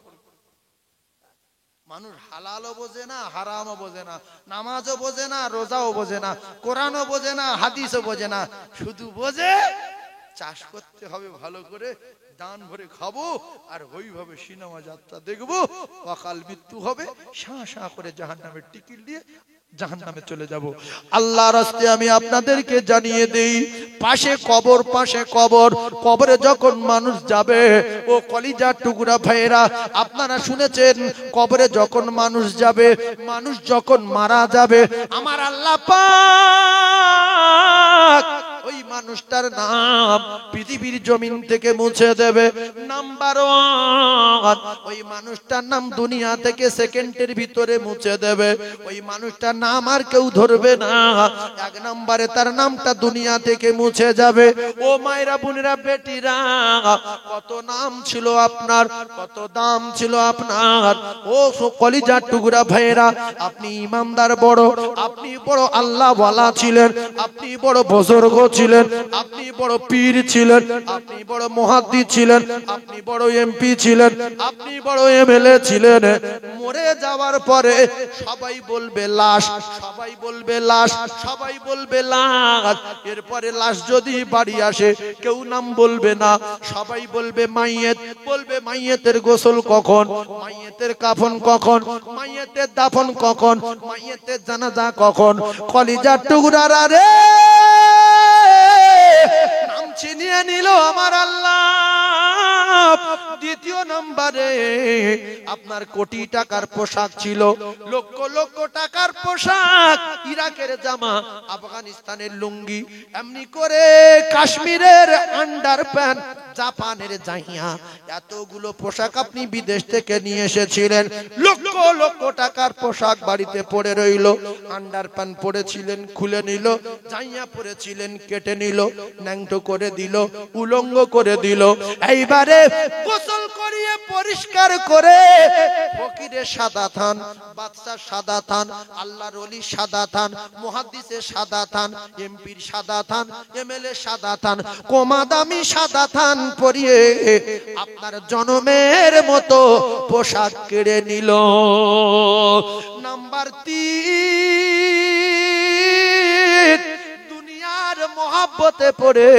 মানুষ হালালও বোঝে না, হারামও বোঝে না, নামাজও বোঝে না, রোজাও বোঝে না, কোরআনও বোঝে না, হাদিসও বোঝে না, শুধু বোঝে চাষ করতে হবে ভালো করে, দান ভরে খাবো, আর ওইভাবে সিনেমা যাত্রা দেখবো, অকাল মৃত্যু হবে, শাঁ শাঁ করে জাহান্নামের টিকিট দিয়ে জাহান্নামে চলে যাব। আল্লাহর রাস্তে আমি আপনাদেরকে জানিয়ে দেই, পাশে কবর, পাশে কবর, কবরে যখন মানুষ যাবে, ও কলিজার টুকরা ভাইয়েরা, আপনারা শুনেছেন কবরে যখন মানুষ যাবে, মানুষ যখন মারা যাবে, আমার আল্লাহ পাক ওই মানুষটার নাম পৃথিবীর জমিন থেকে মুছে দেবে। নাম্বার 1, ওই মানুষটার নাম দুনিয়া থেকে সেকেন্ডের ভিতরে মুছে দেবে। ওই মানুষটার নাম আর কেউ ধরবে না, 1 নম্বরে তার নামটা দুনিয়া থেকে মুছে যাবে। ও মায়েরা, বোনেরা, বেটিরা, কত নাম ছিল আপনার, কত দাম ছিল আপনার। ও কলিজার টুকরা ভাইয়েরা, আপনি ইমানদার বড়, আপনি বড় আল্লাহ ওয়ালা ছিলেন, আপনি বড় বুজুর্গ ছিলেন, আপনি বড় পীর ছিলেন, আপনি বড় মুহাদ্দিস ছিলেন, আপনি বড় এমপি ছিলেন, আপনি বড় এমএলএ ছিলেন। মরে যাওয়ার পরে সবাই বলবে লাশ, সবাই বলবে লাশ, সবাই বলবে লাশ। এরপরে লাশ যদি বাড়ি আসে, কেউ নাম বলবে না, সবাই বলবে মাইয়েত। বলবে মাইয়েতের গোসল কখন, মাইয়েতের কাফন কখন, মাইয়েতের দাফন কখন, মাইয়েতের জানাজা কখন। কলিজার টুকরারা রে, নাম চিনিয়ে নিল আমার আল্লাহ। দ্বিতীয় নম্বরে আপনার কোটি টাকার পোশাক ছিল, লক্ষ লক্ষ টাকার পোশাক, ইরাকের জামা, আফগানিস্তানের লুঙ্গি, এমনি করে কাশ্মীরের আন্ডার প্যান্ট, জাপানের জাহিয়া, এতগুলো পোশাক আপনি বিদেশ থেকে নিয়ে এসেছিলেন। লক্ষ লক্ষ টাকার পোশাক বাড়িতে পড়ে রইল। আন্ডার প্যান্ট পরেছিলেন, খুলে নিল, জাহিয়া পরেছিলেন, কেটে নিল, ন্যাংটো করে দিল, উলঙ্গ করে দিল। এইবারে গোসল করিয়ে পরিষ্কার করে ফকিরের সাদা থান, বাদশার সাদা থান, আল্লাহর ওলি সাদা থান, মুহাদ্দিসের সাদা থান, এমপির সাদা থান, এমএলএ সাদা থান, কোমাদামি সাদা থান পরিয়ে আপনার জনমের মতো পোশাক কেড়ে নিল। নাম্বার 3, দুনিয়ার মহব্বতে পড়ে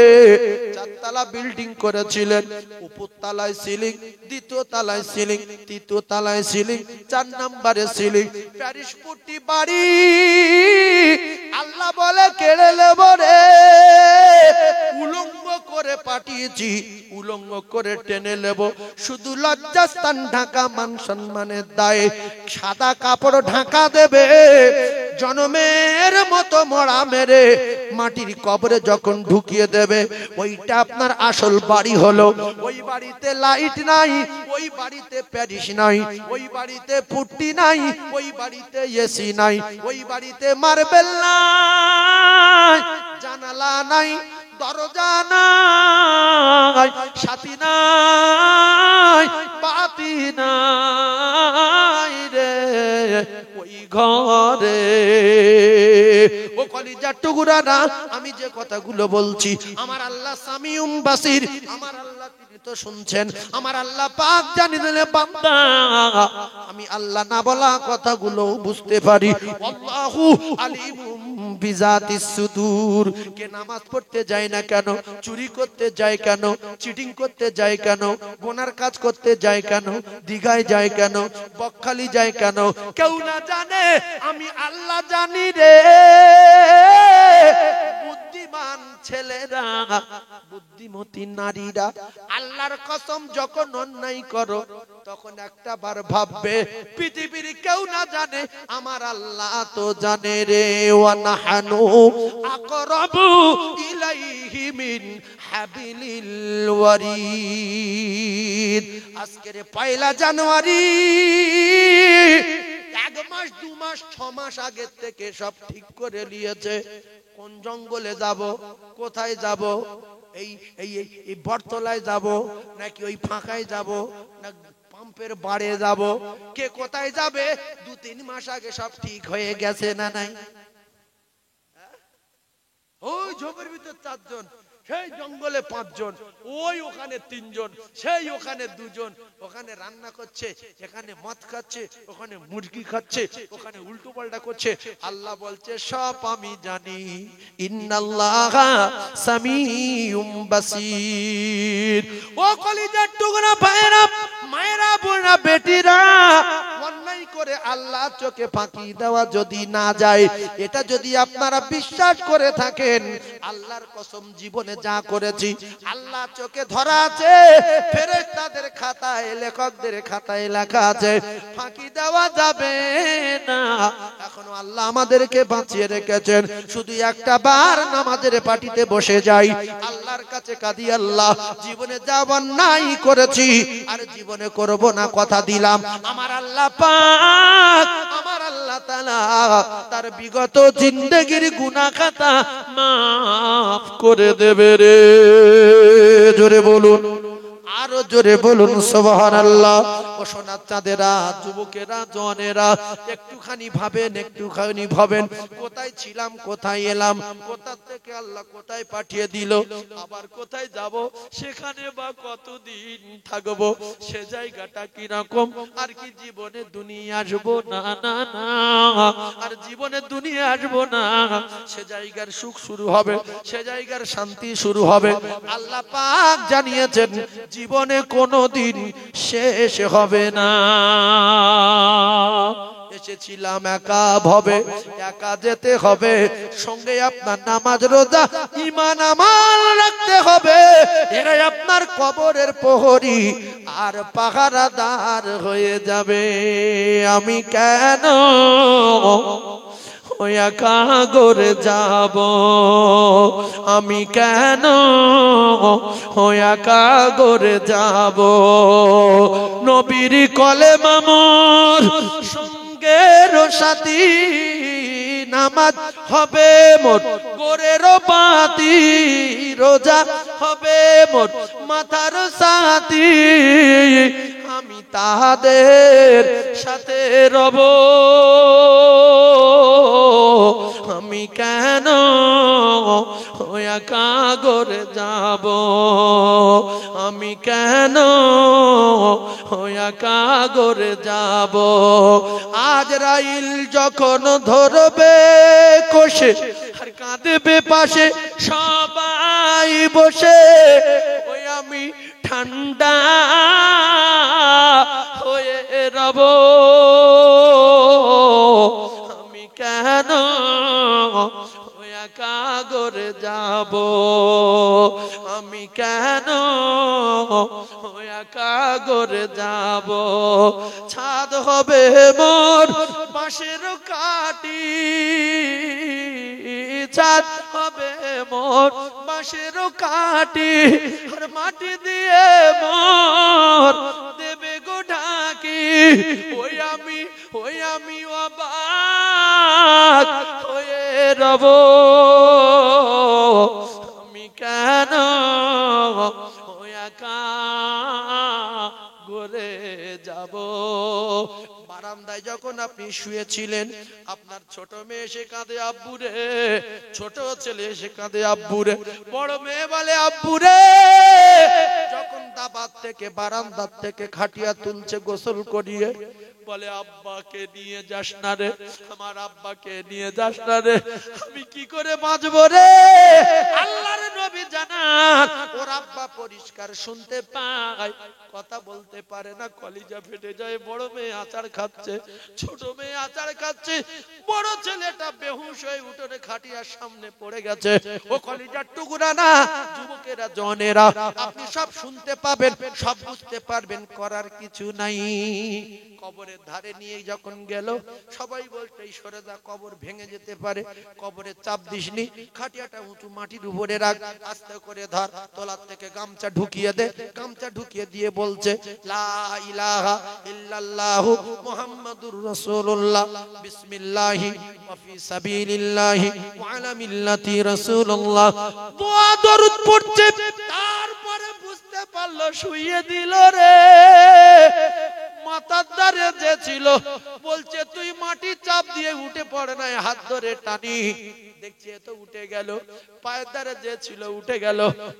4 তলা বিল্ডিং করেছিলেন, উপর তলায় সিলিং, দ্বিতীয় তলায় সিলিং, তৃতীয় তলায় সিলিং, 4 নম্বরে সিলিং, প্যারিস পুটি বাড়ি। আল্লাহ বলে কেড়ে নেব রে, উলঙ্গ করে পাঠিয়েছি, উলঙ্গ করে টেনে নেব। শুধু লজ্জাস্থান ঢাকা, মান সম্মানের দায়ে সাদা কাপড় ঢাকা দেবে। জনমের মতো মরা মেরে মাটির কবরে যখন ঢুকিয়ে দেবে, ওইটা আপনার আসল বাড়ি হলো। ওই বাড়িতে লাইট নাই, ওই বাড়িতে প্যারিস নাই, ওই বাড়িতে পুট্টি নাই, ওই বাড়িতে এসি নাই, ওই বাড়িতে মার্বেল নাই, জানালা নাই, দরজা নাই, সাথী নাই, বাতি নাই রে ওই ঘরে। ও কলিজার টুকরা না, আমি যে কথাগুলো বলছি আমার আল্লাহ সামিউম বাসির, আমার আল্লাহ তিনি তো শুনছেন। আমার আল্লাহ পাক জানি দিলে বান্দা আমি আল্লাহ না বলা কথাগুলো বুঝতে পারি। আল্লাহু আলিমুম বিজাতিস সুদূর। কে নামাজ পড়তে যায় না কেন, চুরি করতে যায় কেন, চিটিং করতে যায় কেন, গোনার কাজ করতে যায় কেন, দিঘায় যায় কেন, বকখালি যায় কেন, কেউ না জানে, আমি আল্লাহ জানি রে। বুদ্ধিমান ছেলেরা, বুদ্ধিমতী নারীরা, আল্লাহর কসম যখন অন্যায় করো তখন একটা বার ভাববে পৃথিবীর কেউ না জানে, আমার আল্লাহ তো জানে রে। ওয়া নাহানু আকরাবু ইলাইহি মিন হাবিলিল ওয়ারিদ। আজকের পয়লা জানুয়ারি, 1 মাস 2 মাস 6 মাস আগে থেকে সব ঠিক করে নিয়েছে। কোন জঙ্গলে যাব, কোথায় যাব, এই এই এই বটতলায় যাব নাকি ওই ফাঁকায় যাব না পাম্পের বাড়ে যাব, কে কোথায় যাবে 2-3 মাস আগে সব ঠিক হয়ে গেছে না নাই? ওই ঝোপের ভিতর 4 জন, সেই জঙ্গলে 5 জন, ওই ওখানে 3 জন, সেই ওখানে 2 জন, ওখানে রান্না করছে, এখানে মদ খাচ্ছে, ওখানে মুরগি খাচ্ছে, ওখানে উল্টো পাল্টা করছে। আল্লাহ বলছে সব আমি জানি। ইন্নাল্লাহা সামিউম বাসির। ও কলিজার টুকরা ভাইরা, মায়েরা, বোনেরা, বেটিরা, অন্যায় করে আল্লাহ চোখে ফাঁকি দেওয়া যদি না যায়, এটা যদি আপনারা বিশ্বাস করে থাকেন, আল্লাহর কসম জীবনে যা করেছি আল্লাহ চোখে ধরা আছে, ফেরেশতাদের খাতায়, লেখকদের খাতায় লেখা আছে, ফাঁকি দেওয়া যাবে না। এখনো আল্লাহ আমাদেরকে বাঁচিয়ে রেখেছেন। শুধু একটা বার নামাজের পাটিতে বসে যাই, আল্লাহর কাছে কাঁদি, আল্লাহ জীবনে যা অন্যায় করেছি আর জীবনে করব না কথা দিলাম, আমার আল্লাহ পাক, আমার আল্লাহ তাআলা তার বিগত জিন্দেগির গুনাহ খাতা মাফ করে দেবে রে। জোরে বলুন, আরো জোরে বলুন সুবহানাল্লাহ। ও সোনার চাঁদেরা, যুবকেরা, জওয়ানেরা, একটুখানি ভাবেন, একটুখানি ভাবেন, কোথায় ছিলাম, কোথায় এলাম, কোথা থেকে আল্লাহ কোথায় পাঠিয়ে দিল, আবার কোথায় যাব, সেখানে বা কতদিন থাকবো, সে জায়গাটা কি রকম, আর কি জীবনে দুনিয়া আসবো না, না না, আর জীবনে দুনিয়া আসবো না, সে জায়গার সুখ শুরু হবে, সে জায়গার শান্তি শুরু হবে। আল্লাহ পাক জানিয়েছেন জীবনে কোনোদিন শেষ হবে না। এসেছিলাম একা ভবে, একা যেতে হবে, সঙ্গে আপনার নামাজ রোজা ঈমান আমল রাখতে হবে। এরাই আপনার কবরের প্রহরী আর পাহারাদার হয়ে যাবে। আমি কেন একা করে যাব, আমি কেন একা করে যাব, নবীর কলেমা মোর সঙ্গের সাথী, নামাজ হবে মোর গোরের বাতি, রোজা হবে মোর মাথার সাথী, আমি তাদের সাথে রব। আমি কেন একা করে যাব, আমি কেন একা করে যাব। আজরাইল যখন ধরবে কষে আর কাঁদবে পাশে সবাই বসে, ওই আমি ঠান্ডা হয়ে রব। আমি কেন একা করে যাব, আমি কেন একা করে যাব। ছাদ হবে মোর বাঁশের কাটি, ছাদ হবে মোর বাঁশের কাটি, আর মাটি দিয়ে মোর দেবে গো ঢাকি। ওই আমি অবাক হয়ে রব। আমি কেন একা করে যাব। বারান্দা বারান্দায় যখন আপনি শুয়েছিলেন, আপনার ছোট মেয়ে এসে কাঁদে আব্বু রে, ছোট ছেলে এসে কাঁদে আব্বু রে, বড় মেয়ে বলে আব্বু রে। যখন দাবাত থেকে বারান্দার থেকে খাটিয়া তুলছে গোসল করিয়ে, বলে আব্বাকে নিয়ে যাস না রে, আমার আব্বাকে নিয়ে যাস না রে, আমি কি করে বাঁচবো রে। আল্লাহর নবী জানান ওর আব্বা পরিষ্কার শুনতে পায়, কথা বলতে পারে না, কলিজা ফেটে যায়। বড় মেয়ে আচার খাচ্ছে, ছোট মেয়ে আচার খাচ্ছে, বড় ছেলেটা বেহুশ হয়ে উঠোনে খাটিয়ার সামনে পড়ে গেছে। ও কলিজার টুকরা না, যুবকেরা জনেরা, আপনি সব শুনতে পাবেন, সব বুঝতে পারবেন, করার কিছু নাই। কবরের ধারে নিয়ে যখন গেল, সবাই বলতে এই সরে যা, কবর ভেঙে যেতে পারে, কবরে চাপ দিসনি, খাটিয়াটা উঁচু মাটির উপরে রাখ, আস্তে করে ধর, তোলার থেকে গামছা ঢুকিয়ে দে। গামছা ঢুকিয়ে দিয়ে বলছে লা ইলাহা ইল্লাল্লাহু মুহাম্মাদুর রাসূলুল্লাহ, বিসমিল্লাহি ওয়া ফি সাবিলিল্লাহি ওয়া আলা মিল্লাতি রাসূলুল্লাহ, দোয়া দরুদ পড়ছে। তারপরে বুঝতে পারলো, শুইয়ে দিল রে। মাথার দ্বারে যে ছিল বলছে তুই মাটি চাপ দিয়ে উঠে পড়ে নাই, হাত ধরে টানি, দেখছি এত উঠে গেল। পায়ের দ্বারে যে ছিল উঠে গেল।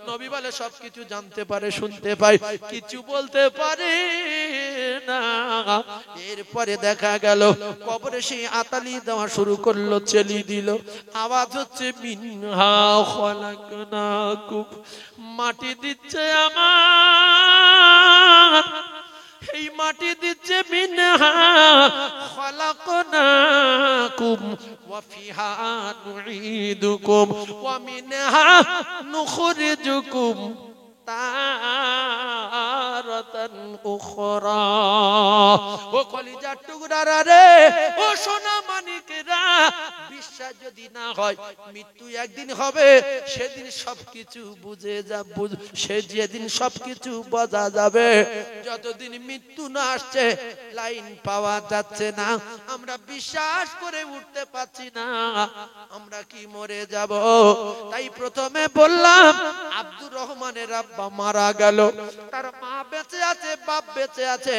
নবী বলে সবকিছু জানতে পারে, শুনতে পায়, কিছু বলতে পারে না। এরপরে দেখা গেল কবরে সেই আতালি দেওয়া শুরু করলো, চেলি দিল, আওয়াজ হচ্ছে মিনহা খলাকনাকুম, মাটি দিচ্ছে আমার, এই মাটি দিচ্ছে মিনহা খলাকনাকুম ওয়া ফিহা নুঈদুকুম ওয়া মিনহা নুখরিজুকুম তারাতান উখরা। ও কলিজার টুকরারা রে, ও সোনা মানিকেরা, বিশ্বাস যদি না হয় মৃত্যু একদিন হবে, সেদিন সবকিছু বুঝে যাবে, সে যেদিন সবকিছু বোঝা যাবে। যতদিন মৃত্যু না আসছে লাইন পাওয়া যাচ্ছে না, আমরা বিশ্বাস করে উঠতে পারছি না আমরা কি মরে যাব। তাই প্রথমে বললাম আব্দুর রহমানের আব্বা মারা গেল, তার মা বেঁচে আছে, বাপ বেঁচে আছে,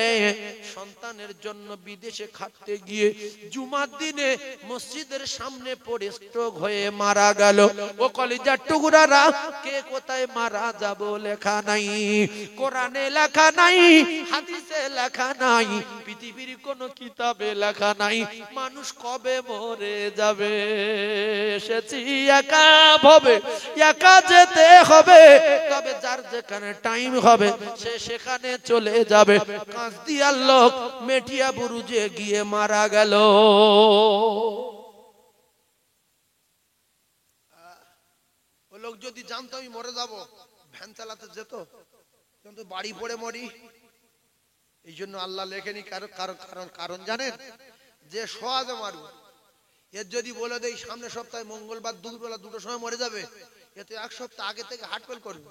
সন্তানের জন্য বিদেশে খাটতে গিয়ে জুমার দিনে মসজিদের সামনে পড়ে স্ট্রোক হয়ে মারা গেল। ও কলিজার টুকরারা, কে কোথায় মারা যাব লেখা নাই, কোরআনে লেখা নাই, হাদিসে লেখা নাই, পৃথিবীর কোন কিতাবে লেখা নাই মানুষ কবে মরে যাবে। এসেছি একা হবে, একা যেতে হবে, তবে যার যেখানে টাইম হবে সে সেখানে চলে যাবে। কাঁচদিয়ার লোক মেটিয়া বুরুজে গিয়ে মারা গেল। ও লোক যদি জানতো আমি মরে যাব, ভ্যান চালাতে যেত, কিন্তু বাড়ি পড়ে মরি। এই জন্য আল্লাহ লেখেনি। কারণ জানেন, যে সোয়াদে মারব, এর যদি বলে দেই সামনে সপ্তাহে মঙ্গলবার দুপুরবেলা 2টোর সময় মরে যাবে, এতে 1 সপ্তাহ আগে থেকে হার্টফেল করবে,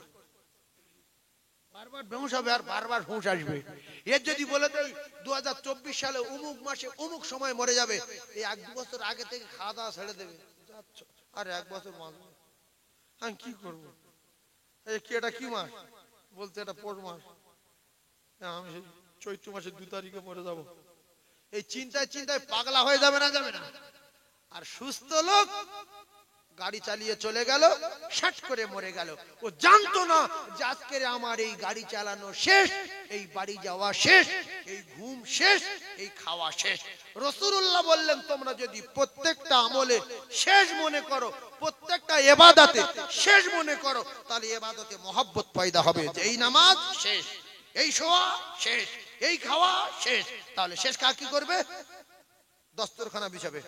বারবার বেহুশ হবে আর বারবার হুঁশ আসবে। এর যদি বলে দেই 2024 সালে অমুক মাসে অমুক সময় মরে যাবে, এই 1-2 বছর আগে থেকে খাওয়া দাওয়া ছেড়ে দেবে। আর 1 বছর বাঁচবে, আমি কি করবো? কি এটা কি মাস? বলতে এটা পৌষ মাস, আমি চৈত্র মাসের 2 তারিখে মরে যাব। এই চিন্তায় চিন্তায় পাগলা হয়ে যাবে না, যাবে না। আর সুস্থ লোক গাড়ি চালিয়ে চলে গেল, শাট করে মরে গেল। ও জানতো না যে আজকের আমার এই গাড়ি চালানো শেষ, এই বাড়ি যাওয়া শেষ, এই ঘুম শেষ, এই খাওয়া শেষ। রাসূলুল্লাহ বললেন তোমরা যদি প্রত্যেকটা আমলে শেষ মনে করো, প্রত্যেকটা ইবাদতে শেষ মনে করো, তাহলে ইবাদতে মহব্বত পয়দা হবে। যে এই নামাজ শেষ, এই শোয়া শেষ, এই খাওয়া শেষ, তাহলে শেষ কাজ কি করবে? দস্তরখানা বিছাবে।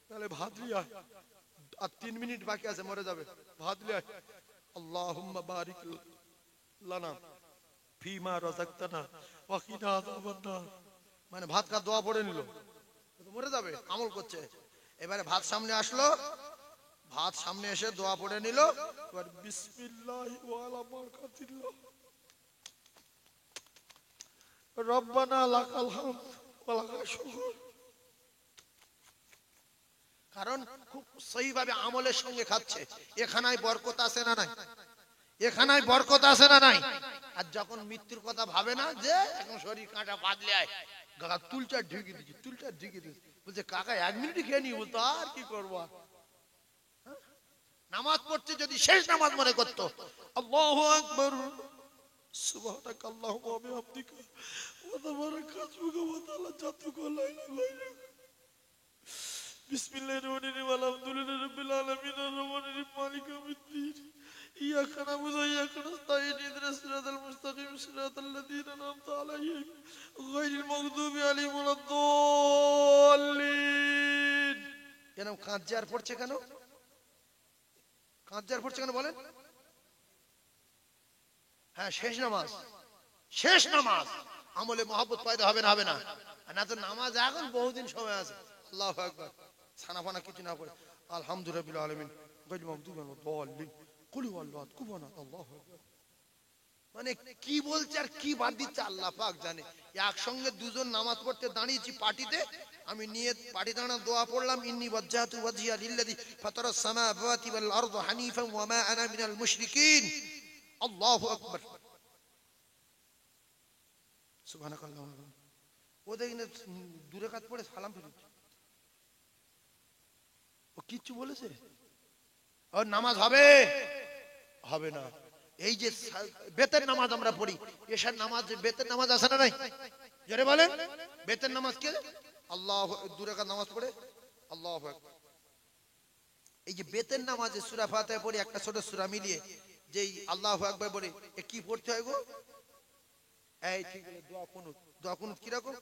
তাহলে ভাত লিয়া, আর 3 মিনিট বাকি আছে মরে যাবে, ভাত লিয়া, আল্লাহুম্মা বারিক লানা ফিমা রাযাকতানা ওয়া কিনা আযাবান নার, মানে ভাত কা দোয়া পড়ে নিল, তো মরে যাবে, আমল করছে। এবারে ভাত সামনে আসলো, ভাত সামনে এসে দোয়া পড়ে নিল, এবার বিসমিল্লাহি ওয়া আলা বারাকাতিল্লাহ, রব্বানা লাকাল হামদ ওয়া লাকাল শুকর। কারণ খুব সহিভাবে আমলের সঙ্গে খাচ্ছে। এখানায় বরকত আছে না নাই? এখানায় বরকত আছে না নাই? আর যখন মৃত্যুর কথা ভাবে না, যে এখন শরীর কাঁটা বাদলে আয়, কাকা তুলটা ঢুকে দিচ্ছি, তুলটা ঢুকে দিচ্ছি। বলছে কাকা 1 মিনিটই খেয়ে নিই। বলতো আর কি করবো। নামাজ পড়তে যদি শেষ নামাজ মনে করতো, আল্লাহু আকবার সুবহানাকাল্লাহুম্মা ওয়া বিহামদিকা ওয়া তাবারাকা ইসমুকা ওয়া তাআলা জাদ্দুকা লা ইলাহা ইল্লা আনতা বিসমিল্লাহির রহমানির রহিম আলহামদুলিল্লাহি রাব্বিল আলামিন আর রহমানির রহিম মালিকি ইয়াউমিদ্দিন ইয়াকা না'বুদু ওয়া ইয়াকা নাস্তাঈন ইহদিনাস সিরাতাল মুস্তাকিম সিরাতাল লাযীনা আন'আমতা আলাইহিম গায়রিল মাগদুবি আলাইহিম ওয়ালাদ-দাল্লিন। কেন কাঁজার পড়ছে কেন? কাঁজার পড়ছে কেন বলেন? হ্যাঁ শেষ নামাজ, শেষ নামাজ আমলে মহব্বত পয়দা হবে না, হবে না? না তো নামাজ এখন বহুদিন সময় আছে। আল্লাহু আকবার, ছানাফানা কিছু না পড়ে আলহামদুলিল্লাহ রাব্বিল আলামিন গায়রিল মাগদুবি আলাইহিম ওয়ালাদ-দাল্লিন কুল হুয়াল্লাহু কুফুয়ান আহাদ আল্লাহু আকবার। মানে কি বলছে আর কি বাদ দিচ্ছে আল্লাহ পাক জানে। একসঙ্গে দুজন নামাজ পড়তে দাঁড়িয়েছি পার্টিতে, আমি নিয়ত পার্টি দাঁড়ানো দোয়া পড়লাম, ইন্নী ওয়াজ্জাহতু ওয়াজহিয়া লিল্লাযী ফাতারাস সামাওয়াতি ওয়াল আরদা হানিফান ওয়া মা আনা মিনাল মুশরিকিন। আল্লাহু আকবার সুবহানাকাল্লাহ। ও দেখেন দূরে কাত পড়ে সালাম ফেলছে, ও কিচ্ছু বলেছে? আর নামাজ হবে হবে না। এই যে বেতের নামাজ আমরা পড়ি, এশার নামাজ, বেতের নামাজ আছে না নাই? যারা বলেন বেতের নামাজ কে? আল্লাহ দূরে কাত নামাজ পড়ে আল্লাহু আকবার। এই যে বেতের নামাজে সূরা ফাতিহা পড়ি, একটা ছোট সূরা মিলিয়ে যেই আল্লাহু আকবার বলে, এ কি পড়তে হয় গো? এই ঠিক আছে, দোয়া কুনুত। দোয়া কুনুত কি রকম?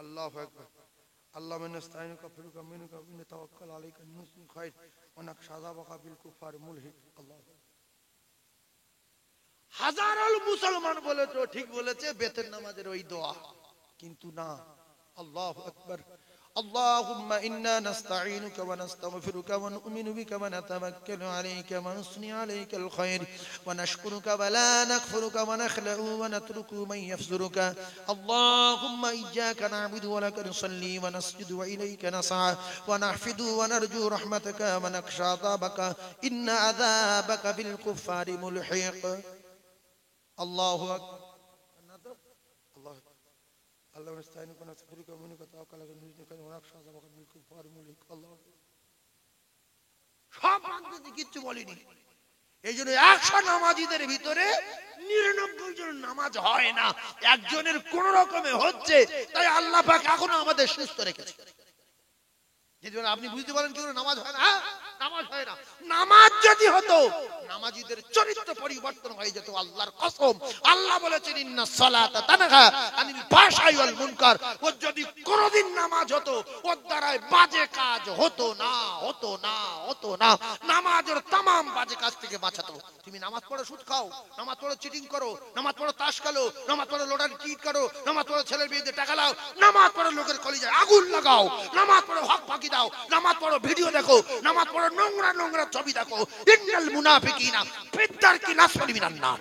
আল্লাহু আকবার আল্লাহুম্মা নাস্তাইনুকা ফিরুকা মিনুকা ওয়া তাওয়াক্কাল আলাইকা নুসুল খায়র ওয়া নাকশাযাবাকা বিল কুফার মুলহিক। আল্লাহু হাজারো মুসলমান বলে তো ঠিক বলেছে বেতের নামাজের ওই দোয়া, কিন্তু না। আল্লাহু আকবার اللهم إنا نستعينك ونستغفرك ونؤمن بك ونتوكل عليك ونثني عليك الخير ونشكرك ولا نكفرك ونخلع ونترك من يفجرك. اللهم إياك نعبد ولك نصلي ونسجد وإليك نسعى ونحفد ونرجو رحمتك ونخشى عذابك إن عذابك بالكفار ملحق. الله أكبر আল্লাহ নাস্তাইনুক ওয়া নাস্তাগফিরুকা ওয়া মিনকা তাওয়াক্কাল আলাইকা ওয়া নাখশা আযাবাকা বিল কুফার মুলিক। আল্লাহ সব বাংলাতে কিচ্ছু বলিনি। এইজন্য 100 নামাজীদের ভিতরে 99 জন নামাজ হয় না, একজনের কোন রকমে হচ্ছে, তাই আল্লাহ পাক এখনো আমাদের সুস্থ রেখেছে। যেদিন আপনি বুঝতে পারেন কি নামাজ হয় না, নামাজ হয় না। নামাজ যদি হতো নামাজীদের চরিত্র পরিবর্তন হয়ে যেত। আল্লাহর কসম, আল্লাহ বলেছেন ইন্নাস সালাতা তানহা আনিল ফাহশাই ওয়াল মুনকার। ও যদি কোনদিন নামাজ হতো, ওর দ্বারা বাজে কাজ হতো না, হতো না, হতো না। নামাজের तमाम বাজে কাজ থেকে বাঁচাতো। তুমি নামাজ পড়ো সুদ খাও, নামাজ পড়ো চিটিং করো, নামাজ পড়ো তাস খেলো, নামাজ পড়ো লটারি টিকিট কাটো, নামাজ পড়ো ছেলের বিয়েতে টাকা লাও, নামাজ পড়ো লোকের কলিজায় আগুন লাগাও, নামাজ পড়ো হক ফাঁকি দাও, নামাজ পড়ো ভিডিও দেখো, নামাজ পড়ো নোংরা নোংরা ছবি দেখো। ইন্নাল মুনাফিকিনা ফিদ-দারকি নাসফালি মিনান নার।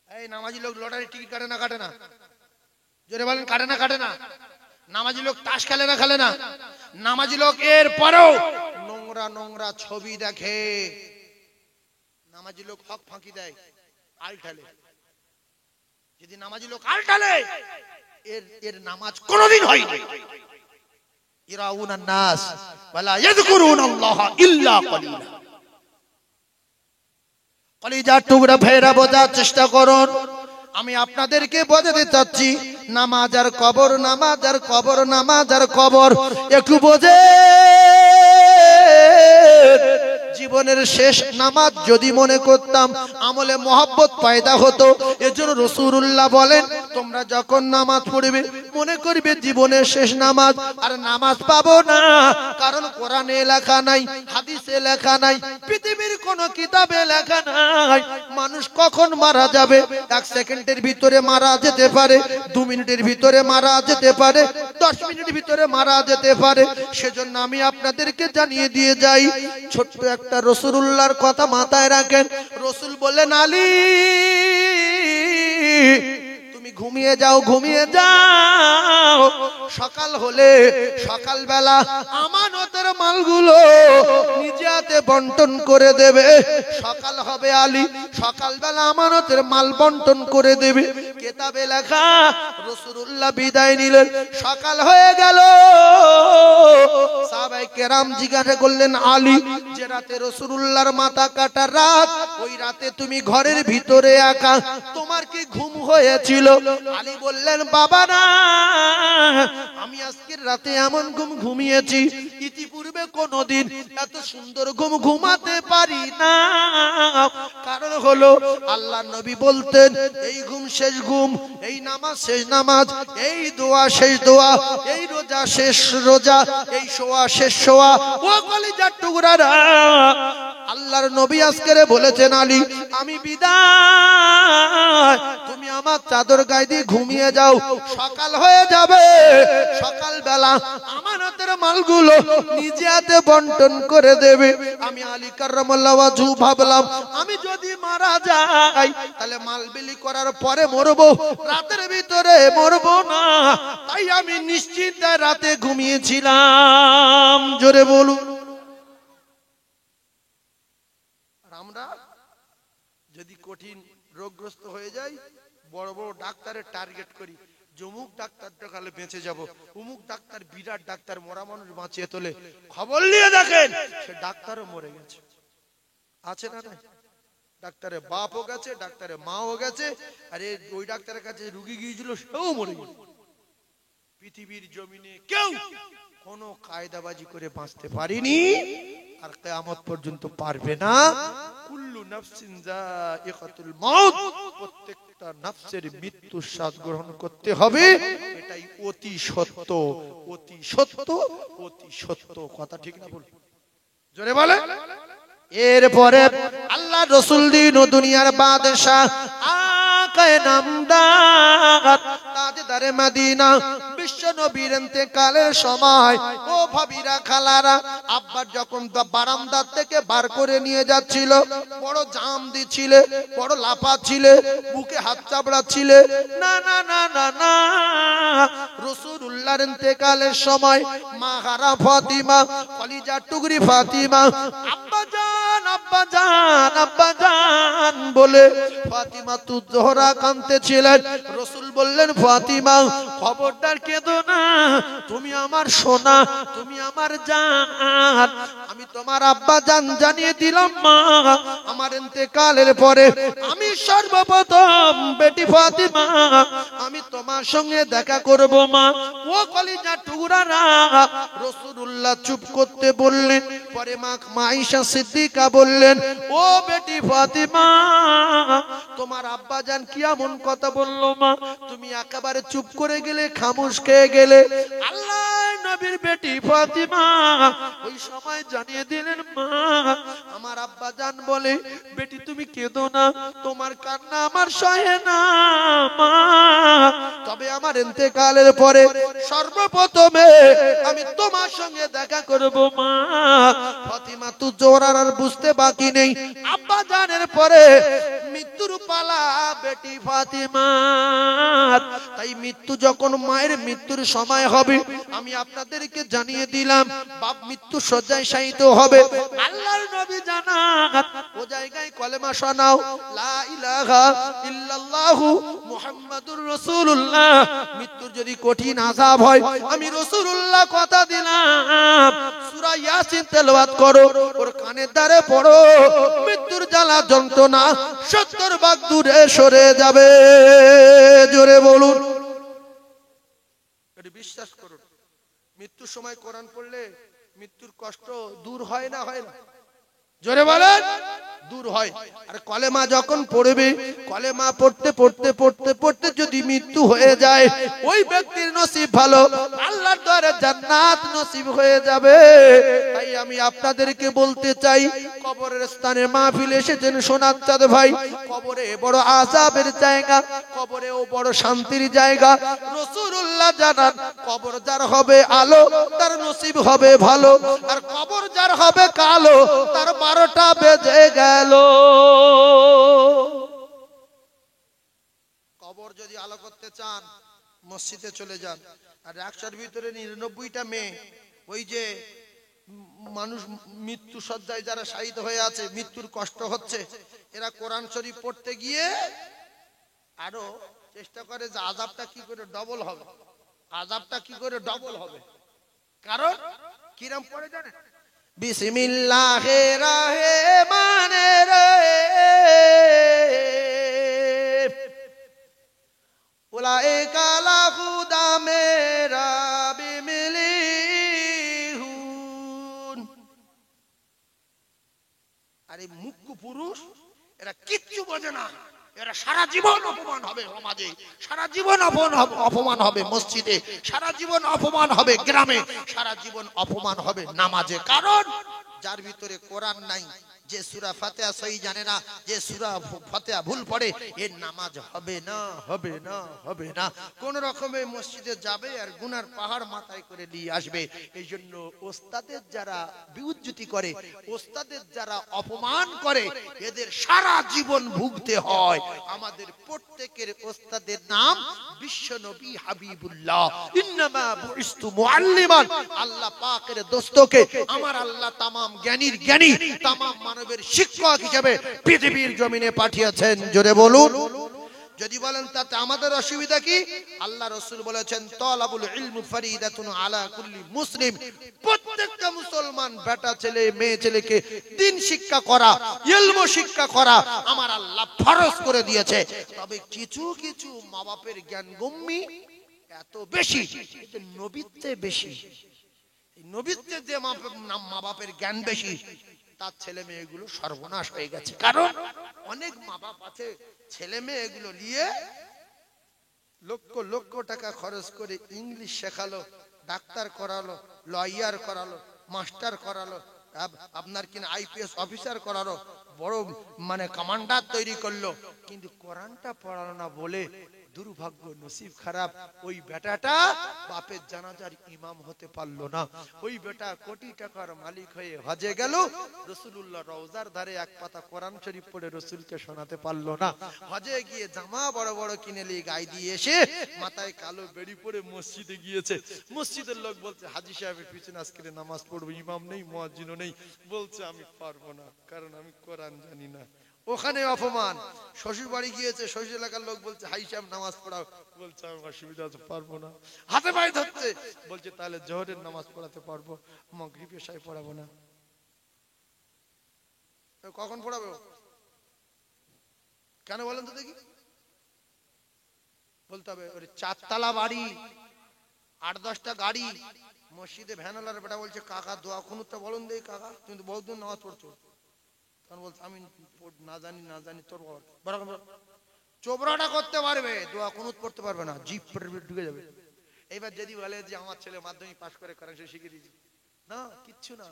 এই নামাজি লোক লটারি টিকিট কাটে না, কাটে না? জোরে বলেন কাটে না, কাটে না? নামাজি লোক তাস খেলে না, খেলে না? নামাজি লোক এর পরেও নোংরা নোংরা ছবি দেখে। নামাজি লোক হক ফাঁকি দেয়, আলটালে। যদি নামাজি লোক আলটালে এর নামাজ কোনদিন হয় না। ইরাউনান নাস ওয়ালা ইয়াযকুরুনাল্লাহা ইল্লা কলিলা। কলিজার টুকরা ভাইরা বোঝার চেষ্টা করুন। আমি আপনাদেরকে বোঝাতে চাচ্ছি, নামাজ আর কবর, নামাজ আর কবর, নামাজ আর কবর। একটু বোঝে জীবনের শেষ নামাজ যদি মনে করতাম আমলে মহব্বত পয়দা হতো। এজন্য রাসূলুল্লাহ বলেন, তোমরা যখন নামাজ পড়বে মনে করবে জীবনের শেষ নামাজ। আর নামাজ পাবো না, কারণ কোরআনে লেখা নাই, হাদিসে লেখা নাই, পৃথিবীর কোন কিতাবে লেখা নাই মানুষ কখন মারা যাবে। 1 সেকেন্ডের ভিতরে মারা যেতে পারে, 2 মিনিটের ভিতরে মারা যেতে পারে, 10 মিনিটের ভিতরে মারা যেতে পারে। সেজন্য আমি আপনাদেরকে জানিয়ে দিয়ে যাই, ছোট্ট একটা রাসূলুল্লাহর কথা মাথায় রাখেন। রাসূল বললেন, আলী তুমি ঘুমিয়ে যাও, ঘুমিয়ে যাও। সকাল হলে সকালবেলা আমানতের মালগুলো নিজে হাতে বন্টন করে দেবে। সকাল হবে আলী, সকালবেলা আমানতের মাল বন্টন করে দেবে। কিতাবে লেখা রাসূলুল্লাহ বিদায় নিলেন, সকাল হয়ে গেল। সাহাবায়ে কেরাম জিজ্ঞাসা করলেন, আলী, যে রাতে রাসূলুল্লাহর মাথা কাটা রাত, ওই রাতে তুমি ঘরের ভিতরে একা, তোমার কি ঘুম হয়েছিল? আলী বললেন, বাবা না, আমি আজকের রাতে এমন ঘুম ঘুমিয়েছি ইতিপূর্বে কোনোদিন এত সুন্দর ঘুম ঘুমাতে পারি না। কারণ হলো আল্লাহ নবী বলতেন, এই ঘুম শেষ ঘুম, এই নামাজ শেষ নামাজ, এই দোয়া শেষ দোয়া, এই রোজা শেষ রোজা, এই শোয়া শেষ শোয়া। ও কলিজার টুকরারা, আল্লাহর নবী আজকে বলেছেন, আলী, আমি বিদায়, তুমি আমার চাদর গায়ে দিয়ে ঘুমিয়ে যাও। সকাল হয়ে যাবে, সকালবেলা আমানতের মালগুলো নিজে হাতে বন্টন করে দেবে। আমি আলী কাররামাল্লাহু ওয়াজহু ভাবলাম, আমি যদি মারা যাই তাহলে মাল বিলি করার পরে মরবো, রাতের ভিতরে মরবো না। তাই আমি নিশ্চিন্তে রাতে ঘুমিয়েছিলাম। জোরে বলুন। আমরা যদি কঠিন রোগগ্রস্ত হয়ে যাই, বড় বড় ডাক্তারের টার্গেট করি, অমুক ডাক্তার দেখালে বেঁচে যাব, অমুক ডাক্তার বিরাট ডাক্তার, মরা মানুষ বাঁচিয়ে তোলে। খবর নিয়ে দেখেন সে ডাক্তারও মরে গেছে, আছে না নাই? ডাক্তারের বাপও গেছে, ডাক্তারের মাও গেছে, আরে ওই ডাক্তারের কাছে রুগী গিয়েছিল, সেও মরে গেল। পৃথিবীর জমিনে কেউ কোনো কায়দাবাজি করে বাঁচতে পারেনি, আর কিয়ামত পর্যন্ত পারবে না। কুল্লু নাফসিন যায়িকাতুল মাউত, প্রত্যেকটা নফসের মৃত্যুর স্বাদ গ্রহণ করতে হবে। এটাই অতি সত্য, অতি সত্য, অতি সত্য। কথা ঠিক না বল? জোরে বলে। এরপরে আল্লাহ রাসূল দিন ও দুনিয়ার বাদশা আকায়ে নামদার তাজদারে মদিনা বিশ্ব নবীর ইন্তেকালের সময়, ও ভাবিরা খালারা, আব্বা যখন বারান্দা থেকে বার করে নিয়ে যাচ্ছিল, বড় জাম দিছিলে, বড় লাফাচ্ছিলে, বুকে হাত চাপড়াচ্ছিলে। না না না না না, রাসূলুল্লাহর ইন্তেকালের সময় মা হারা ফাতিমা, কলিজা টুকরি ফাতিমা, আব্বা জান, আব্বা জান, আব্বা জান বলে ফাতিমা তু জোহরা কাঁদতেছিলেন। রাসূল বললেন, ফাতিমা, খবরদার কেঁদো না, তুমি আমার সোনা, তুমি আমার জান। আমি তোমার আব্বা জান জানিয়ে দিলাম, মা, আমার ইন্তেকালের পরে আমি সর্বপ্রথম বেটি ফাতিমা, আমি তোমার সঙ্গে দেখা করব মা। ও কলিজা টুকরারা, রাসূলুল্লাহ চুপ করতে বললেন। পরে মা আয়েশা সিদ্দিকা বললেন, ও বেটি ফাতিমা, তোমার আব্বা জান কি এমন কথা বললো মা, তুমি একেবারে চুপ করে গেলে, খামোশ খেয়ে গেলে। আল্লাহ নবীর বেটি ফাতিমা ওই সময় জানিয়ে দিলেন, মা, আমার আব্বা জান বলে, বেটি তুমি কেঁদো না, তোমার কান্না আমার সহে না মা। তবে আমার ইন্তেকালের পরে সর্বপ্রথমে আমি তোমার সঙ্গে দেখা করব মা। ফাতিমা তু জোহরার আর বুঝতে বাকি নেই, আব্বা জানের পরে মৃত্যুর পালা বেটি ফাতিমার। তাই মৃত্যু যখন মায়ের মৃত্যুর সময় হবে, আমি আপনাদেরকে জানিয়ে দিলাম, বাপ মৃত্যু শয্যায় শায়িত হবে। আল্লাহর নবী জানান, ও জায়গায় কলেমা শোনাও, লা ইলাহা ইল্লাল্লাহু মুহাম্মাদুর রাসূলুল্লাহ। মৃত্যুর যদি কঠিন আযাব হয়, আমি রাসূলুল্লাহ কথা দিলাম, সূরা ইয়াসিন তেলাওয়াত করো, ওর কানের দ্বারে পড়ো, মৃত্যুর জ্বালা যন্ত্রণা 70 ভাগ দূরে সরে যাবে। জোরে বলুন। এটা বিশ্বাস করুন, মৃত্যুর সময় কোরআন পড়লে মৃত্যুর কষ্ট দূর হয় না, হয় না? জোরে বলেন। দূর হয়। আর কলেমা যখন পড়বে, কলেমা পড়তে পড়তে পড়তে পড়তে যদি মৃত্যু হয়ে যায়, ওই ব্যক্তির নসিব ভালো, আল্লাহর দরে জান্নাত নসিব হয়ে যাবে। তাই আমি আপনাদেরকে বলতে চাই, কবরের স্থানে মাহফিল এসেছেন সোনার চাঁদ ভাই, কবরে বড় আযাবের জায়গা, কবরেও বড় শান্তির জায়গা। রাসূলুল্লাহ জানান, কবর যার হবে আলো, তার নসিব হবে ভালো, আর কবর যার হবে কালো, তার 12টা বেজে গেল। কবর যদি ভালো করতে চান মসজিদে চলে যান। আর 100-র ভিতরে 99টা মেয়ে ওই যে মানুষ মৃত্যু সজ্জায় যারা শহীদ হয়ে আছে, মৃত্যুর কষ্ট হচ্ছে, এরা কোরআন শরীফ পড়তে গিয়ে আরো চেষ্টা করে যে আযাবটা কি করে ডবল হবে, আযাবটা কি করে ডবল হবে। কারণ কিরম পড়ে জানেন? বিসমিল্লাহির রহমানির রহিম উলাইকা লা হুদা মেরা বিমিলিহুন। আরে মুখ্য পুরুষ এরা কিচ্ছু বোঝে না, এরা সারা জীবন অপমান হবে সমাজে, সারা জীবন অপমান হবে মসজিদে, সারা জীবন অপমান হবে গ্রামে, সারা জীবন অপমান হবে নামাজে। কারণ যার ভিতরে কোরআন নাই, যে সূরা ফাতিহা সহি জানে না, যে সূরা ফাতিহা ভুল পড়ে, এর নামাজ হবে না, হবে না, হবে না। কোন রকমে মসজিদে যাবে আর গুনার পাহাড় মাথায় করে নিয়ে আসবে। এই জন্য ওস্তাদের যারা বিউজ্জতি করে, ওস্তাদের যারা অপমান করে, এদের সারা জীবন ভুগতে হয়। আমাদের প্রত্যেকের ওস্তাদের নাম বিশ্বনবী হাবিবুল্লাহ। ইন্নামা বুইস্তু মুআল্লিমান। আল্লাহ পাকের দোস্তকে আমার আল্লাহ তামাম জ্ঞানীর জ্ঞানী, তামাম মানবের শিক্ষক হিসেবে পৃথিবীর জমিনে পাঠিয়েছেন। জোরে বলুন। যদি বলেন তাতে আমাদের অসুবিধা কি? আল্লাহ রাসূল বলেছেন তালাবুল ইলমি ফরিদাতুন আলা কুল্লি মুসলিম। প্রত্যেকটা মুসলমান বেটা ছেলে মেয়ে ছেলেকে দ্বীন শিক্ষা করা, ইলম শিক্ষা করা আমার আল্লাহ ফরজ করে দিয়েছে। তবে কিছু কিছু মা বাপের জ্ঞান গম্যি এত বেশি, নবীতে বেশি, নবীতে যে মা বাপের জ্ঞান বেশি, তার ছেলে মেয়েগুলো সর্বনাশ হয়ে গেছে। কারণ অনেক মা বাপ আছে ছেলে মেয়েগুলো নিয়ে লক্ষ লক্ষ টাকা খরচ করে ইংলিশ শেখালো, ডাক্তার করালো, লয়ার করালো, মাস্টার করালো, আপনার কিনা আইপিএস অফিসার করালো, বড় মানে কমান্ডার তৈরি করলো, কিন্তু কোরআনটা পড়ালো না বলে দুর্ভাগ্য, নসিব খারাপ, ওই বেটাটা বাপের জানাজার ইমাম হতে পারলো না। ওই বেটা কোটি টাকার মালিক হয়ে হজে গেল, রাসূলুল্লাহ রওজার ধারে এক পাতা কোরআন শরীফ পড়ে রাসূলকে শোনাতে পারলো না। হজে গিয়ে জামা বড় বড় কিনে নিয়ে গায়ে দিয়ে এসে মাথায় কালো বেড়ি পরে মসজিদে গিয়েছে। মসজিদের লোক বলছে হাজী সাহেবের পিছনে আজকে নামাজ পড়বো, ইমাম নেই, মুয়াজ্জিনও নেই। বলছে আমি পারবো না, কারণ আমি কোরআন জানি না। ওখানে অপমান। শ্বশুর বাড়ি গিয়েছে, শ্বশুর এলাকার লোক বলছে হাই সাহেব নামাজ পড়াও, বলছে আমি অসুবিধা আছে, পারবো না। হাতে পায়ে ধরছে, বলছে তাহলে জোহরের নামাজ পড়াতে পারবো, মাগরিব এশায় পড়াবো না। কখন পড়াবে? কেন বলেন তো দেখি? বলতে হবে ওর 4 তলা বাড়ি, 8-10টা গাড়ি, মসজিদে ভ্যানওয়ালার বেটা বলছে কাকা দোয়া কুনুতটা বলুন দেখি কাকা, তুমি তো বহুদিন নামাজ পড়ছো। তখন বলছে আমি না জানি তোর বাবা চোবরাটা করতে পারবে, দোয়া কুনুত পড়তে পারবে না, জিপ ঢুকে যাবে। এবার যদি বলে যে আমার ছেলে মাধ্যমিক পাস করে কোরআন শরীফ শিখিয়ে দিয়েছি, না কিচ্ছু না।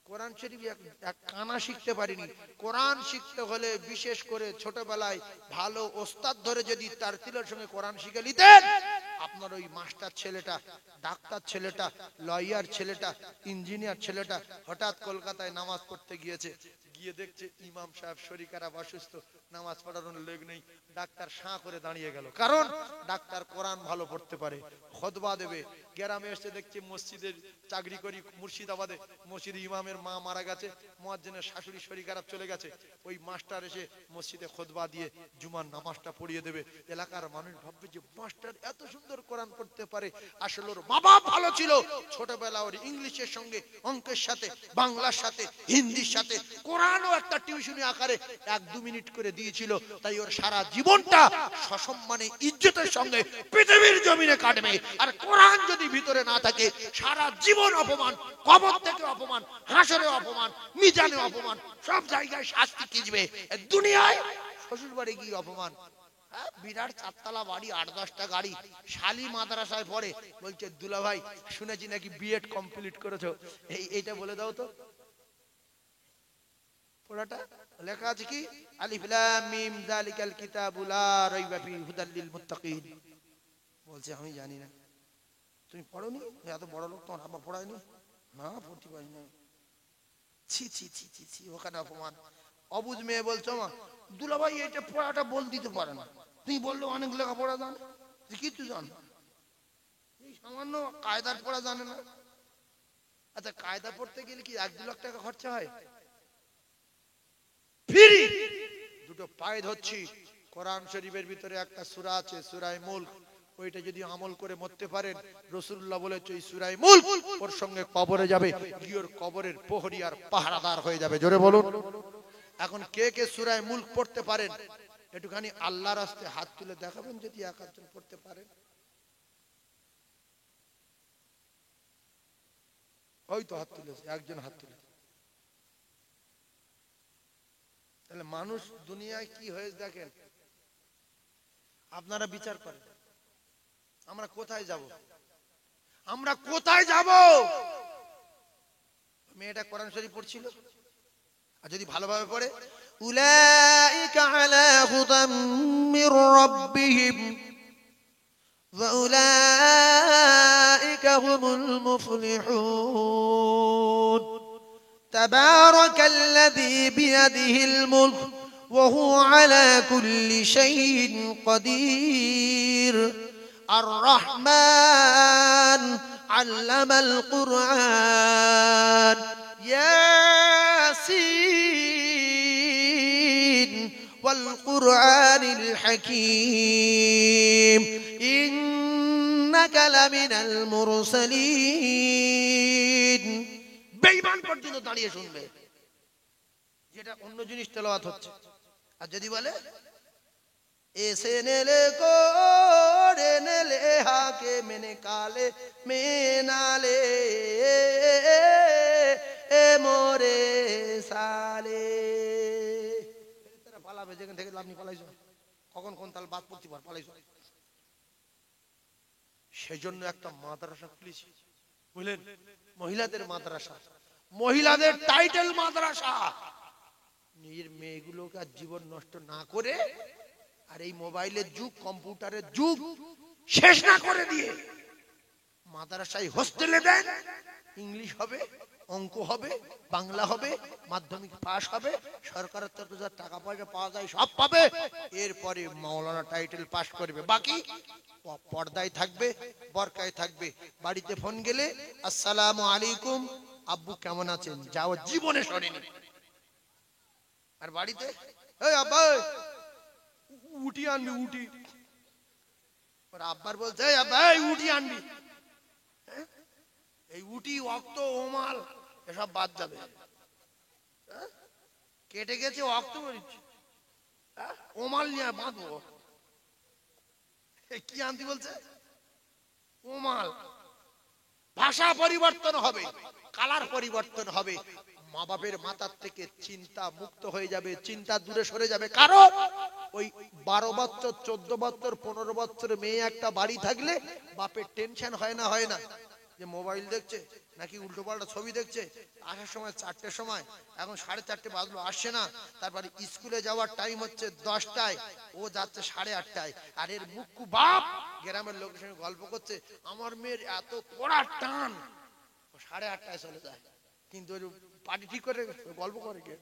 কোরআন শরীফ এক কানা শিখতে পারিনি। কোরআন শিখতে হলে বিশেষ করে ছোটবেলায় ভালো ওস্তাদ ধরে যদি তার তিলের সঙ্গে কোরআন শিখে নিতেন, আপনার ওই মাস্টার ছেলেটা, ডাক্তার ছেলেটা, লয়ার ছেলেটা, ইঞ্জিনিয়ার ছেলেটা হঠাৎ কলকাতায় নামাজ পড়তে গিয়েছে, গিয়ে দেখছে ইমাম সাহেব শরীকারা অসুস্থ, নামাজ পড়ানোর লোক নেই, ডাক্তার সাঁ করে দাঁড়িয়ে গেল। কারণ ডাক্তার কোরআন ভালো পড়তে পারে, খুতবা দেবে। গ্রামে এসে দেখছে মসজিদের চাকরি করি মুর্শিদাবাদে, মসজিদে ইমামের মা মারা গেছে, মুয়াজ্জিনের শাশুড়ি শরীর খারাপ চলে গেছে, ওই মাস্টার এসে মসজিদে খুতবা দিয়ে জুমার নামাজটা পড়িয়ে দেবে। এলাকার মানুষ ভাববে যে মাস্টার এত সুন্দর কোরআন পড়তে পারে। আসলে ওর মা বাপ ভালো ছিল, ছোটবেলা ওর ইংলিশের সঙ্গে, অঙ্কের সাথে, বাংলার সাথে, হিন্দির সাথে কোরআনও একটা টিউশনি আকারে 1-2 মিনিট করে দিয়েছিল। তাই ওর সারা জীবনটা সসম্মানে ইজ্জতের সঙ্গে পৃথিবীর জমিনে কাটবে। আর কোরআন যদি ভিতরে না থাকে, সারা জীবন অপমান, কবর থেকে অপমান, হাসরে অপমান, মিজানে অপমান, সব জায়গায় শাস্তি কিজবে। দুনিয়ায় শ্বশুর বাড়ি গিয়ে অপমান। বিরাট 4 তলা বাড়ি, 8-10টা গাড়ি, শালি মাদ্রাসায় পড়ে, বলছে দুলা ভাই শুনেছি নাকি বিএড কমপ্লিট করেছো, এইটা বলে দাও তো। পড়াটা লেখা আছে কি আলিফ লাম মিম যালিকাল কিতাবু লা রাইবা ফি হুদাল লিল মুত্তাকিন। বলছে আমি জানি না। তুমি পড়োনি? এত বড় লোক তোমার আব্বা পড়ায়নি? না পড়তে পারি না। ছি ছি ছি ছি, ওখানে অপমান। অবুঝ মেয়ে বলছো মা দুলা ভাই এটা পড়াটা বল দিতে পারে না, তুমি বললে অনেক লেখাপড়া জানে, কিছু জান এই সামান্য কায়দার পড়া জানে না। আচ্ছা কায়দা পড়তে গেলে কি 1-2 লাখ টাকা খরচা হয়? ফ্রি। দুটো পায়ে ধরছি, কোরআন শরীফের ভিতরে একটা সূরা আছে সূরা মুলক, ওইটা যদি আমল করে মরতে পারেন, রাসূলুল্লাহ বলেছে এই সূরা মুলক ওর সঙ্গে কবরে যাবে, গিয়ে ওর কবরের প্রহরী আর পাহারাদার হয়ে যাবে। জোরে বলুন। এখন কে কে সূরা মুলক পড়তে পারেন একটুখানি আল্লাহর রাস্তায় হাত তুলে দেখাবেন যদি এক আধজন পড়তে পারেন। হয়তো হাত তুলেছে, একজন হাত তুলেছে। তাহলে মানুষ দুনিয়ায় কি হয়েছে দেখেন, আপনারা বিচার করেন আমরা কোথায় যাব, আমরা কোথায় যাব? মেয়েটা কোরআন শরীফ পড়ছিল, আর যদি ভালোভাবে পড়ে উলাইকা আলা হুদাম মির রাব্বিহিম ওয়া উলাইকা হুমুল মুফলিহুন তাবারাকাল্লাযী বিয়াদিহিল মুলক ওয়া হুয়া আলা কুল্লি শাইইন কাদির আর রহমান আল্লামাল কুরআন ইয়াসিন ওয়াল কুরআনিল হাকীম ইন্নাকা লামিনাল মুরসালিন। বেঈমান পর্যন্ত দাঁড়িয়ে শুনবে, যেটা অন্য জিনিস তেলাওয়াত হচ্ছে। আর যদি বলে এসে নেলে করে নেলে হাকে মেনে কালে মেনালে এ মোরে সালে, তারা পালাবে যেখান থেকে আপনি পালাইছো, কখন কোন তাল বাদ পড়তে পার পালাইছো। সেজন্য একটা মাদ্রাসা খুলেছি, বুঝলেন, মহিলাদের মাদ্রাসা, মহিলাদের টাইটেল মাদ্রাসা। নিজের মেয়েগুলোকে আর জীবন নষ্ট না করে আর এই মোবাইলের যুগ, কম্পিউটারের যুগ শেষ না করে দিয়ে মাদ্রাসায় হোস্টেলে দেন, ইংলিশ হবে, অঙ্ক হবে, বাংলা হবে, মাধ্যমিক পাস হবে, সরকারের তরফে যা টাকা পয়সা পাওয়া যায় সব পাবে, এরপরে মাওলানা টাইটেল পাস করবে, বাকি পর্দায় থাকবে, বরকায় থাকবে। বাড়িতে ফোন গেলে আসসালামু আলাইকুম আব্বু কেমন আছেন, যাও জীবনে শোনেনি। আর বাড়িতে এই আব্বা উটি আনবি, উটি, ওর আব্বার বলছে এই আব্বা এই উটি আনবি, এই উটি অক্ত ওমাল এসব বাদ যাবে, কেটে গেছে অক্ত ওমাল নিয়ে বাঁধবো। কি আনতে বলছে? ওমাল। ভাষা পরিবর্তন হবে, কালার পরিবর্তন হবে, মা বাপের মাথার থেকে চিন্তা মুক্ত হয়ে যাবে, চিন্তা দূরে সরে যাবে। কারণ ওই 12 বছর 14 বছর 15 বছর মেয়ে একটা বাড়ি থাকলে বাপের টেনশন হয় না, হয় না যে মোবাইল দেখছে নাকি উল্টো পাল্টা ছবি দেখছে, আসার সময় 4টের সময়, এখন 4:30 বাজলো আসছে না, তারপরে স্কুলে যাওয়ার টাইম হচ্ছে 10টায়, ও যাচ্ছে 8:30টায়, আর এর মুক্কু বাপ গ্রামের লোকের সঙ্গে গল্প করছে, আমার মেয়ের এত পড়া টান, ও 8:30টায় চলে যায়, কিন্তু পার্টি ঠিক করে গল্প করে কে?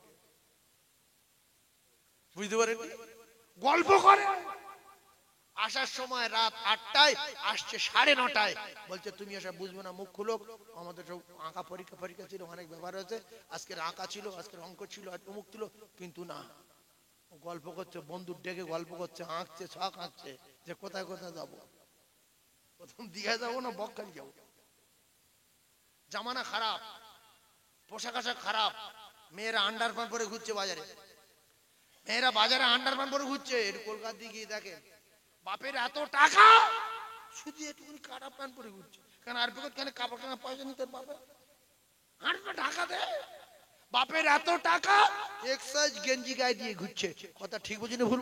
বুঝতে পারেন? গল্প করে আসার সময় রাত 8টায়, আসছে 9:30টায়, বলছে তুমি এসব বুঝবে না, মুখ খুলো, আমাদের সব আঁকা পরীক্ষা ছিল, অনেক ব্যাপার হয়েছে, আজকের আঁকা ছিল, আজকের অঙ্ক ছিল, আজ অমুক ছিল, কিন্তু না, গল্প করছে, বন্ধুর ডেকে গল্প করছে, আঁকছে, ছক আঁকছে যে কোথায় কোথায় যাবো, প্রথম দীঘায় যাবো না বকখালি যাবো। জামানা খারাপ, পোশাক আশাক খারাপ, মেয়েরা আন্ডার প্যান্ট পরে ঘুরছে বাজারে, মেয়েরা বাজারে আন্ডার প্যান্ট পরে ঘুরছে। একটু কলকাতা দিয়ে গিয়ে দেখেন, বাপের এত টাকা শুধু একটুখানি কাটা প্যান্ট পরে ঘুরছে, কেন আর কেন কাপড় কেনা পয়সা নিতে বাপে হাঁটবে ঢাকা দেয়, বাপের এত টাকা এক্সাইজ গেঞ্জি গায়ে দিয়ে ঘুরছে, কথা ঠিক বুঝি না ভুল?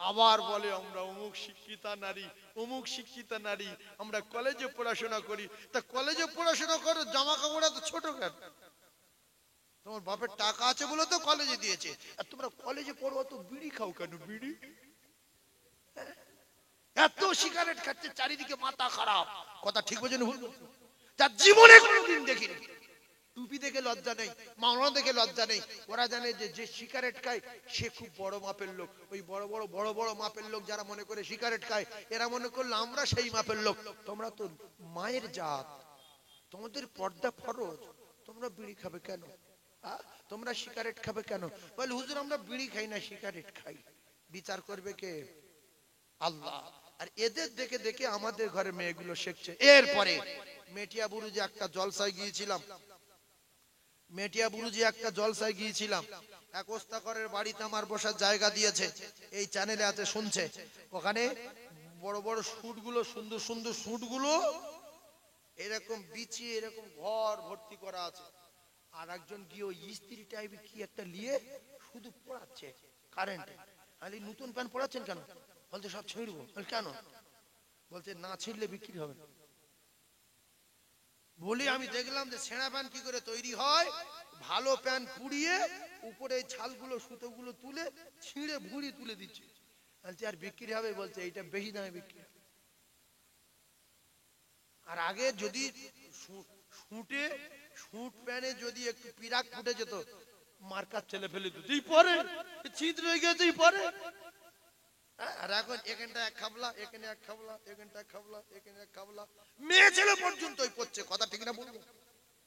আবার বলে আমরা অমুক শিক্ষিতা নারী, অমুক শিক্ষিতা নারী, আমরা কলেজে পড়াশোনা করি। তা কলেজে পড়াশোনা করো, জামা কাপড় এত ছোট কেন? তোমার বাপের টাকা আছে বলে তো কলেজে দিয়েছে, আর তোমরা কলেজে পড়ো তো বিড়ি খাও কেন? বিড়ি এত সিগারেট খাচ্ছে, চারিদিকে মাথা খারাপ, কথা ঠিক বোঝেন ভুল? যার জীবনে কোনোদিন দেখিনি, টুপি দেখে লজ্জা নেই, মাওলানা দেখে লজ্জা নেই। ওরা জানে যে যে সিগারেট খায় সে খুব বড় মাপের লোক। ওই বড় বড় মাপের লোক যারা মনে করে সিগারেট খায়, এরা মনে করলো আমরা সেই মাপের লোক। তোমরা তো মায়ের জাত, তোমাদের পর্দা ফরজ, তোমরা বিড়ি খাবে কেন? তোমরা সিগারেট খাবে কেন? বলে হুজুর আমরা বিড়ি খাই না, সিগারেট খাই। বিচার করবে কে? আল্লাহ। আর এদের দেখে দেখে আমাদের ঘরে মেয়েগুলো শিখছে। এরপরে মেটিয়া বুরুজে একটা জলসায় গিয়েছিলাম, এক ওস্তাকরের বাড়িতে আমার বসার জায়গা দিয়েছে, এই চ্যানেলে আছে, শুনছে। ওখানে বড় বড় শুটগুলো, সুন্দর সুন্দর শুটগুলো এরকম বিছিয়ে এরকম ঘর ভর্তি করা আছে। আর একজন গিয়ে ওই ইস্ত্রি টাইপের কি একটা নিয়ে শুধু পড়াচ্ছে কারেন্টে। আরে নতুন প্যান্ট পড়াচ্ছেন কেন? বলতে সব ছিঁড়বো। কেন? বলছে না ছিঁড়লে বিক্রি হবে না। বলি আমি দেখলাম যে ছেঁড়া প্যান্ট কি করে তৈরি হয়, ভালো প্যান্ট পুড়িয়ে উপরে ছালগুলো সুতোগুলো তুলে ছিঁড়ে ভুঁড়ি তুলে দিচ্ছে। বলছে আর বিক্রি হবে? বলছে এইটা বেশি দামে বিক্রি হবে। আর আগে যদি শুট প্যানে যদি একটু পিরাক ফুটে যেত, মার্কার ছেলে ফেলে দিত, পরে ছিদ্র হয়ে গেছে পরে। আর এখন এখানটা এক খাবলা, এখানে এক খাবলা, এখানটা এক খাবলা, এখানে এক খাবলা, মেয়ে ছেলে পর্যন্ত পড়ছে। কথা ঠিক না বলবো?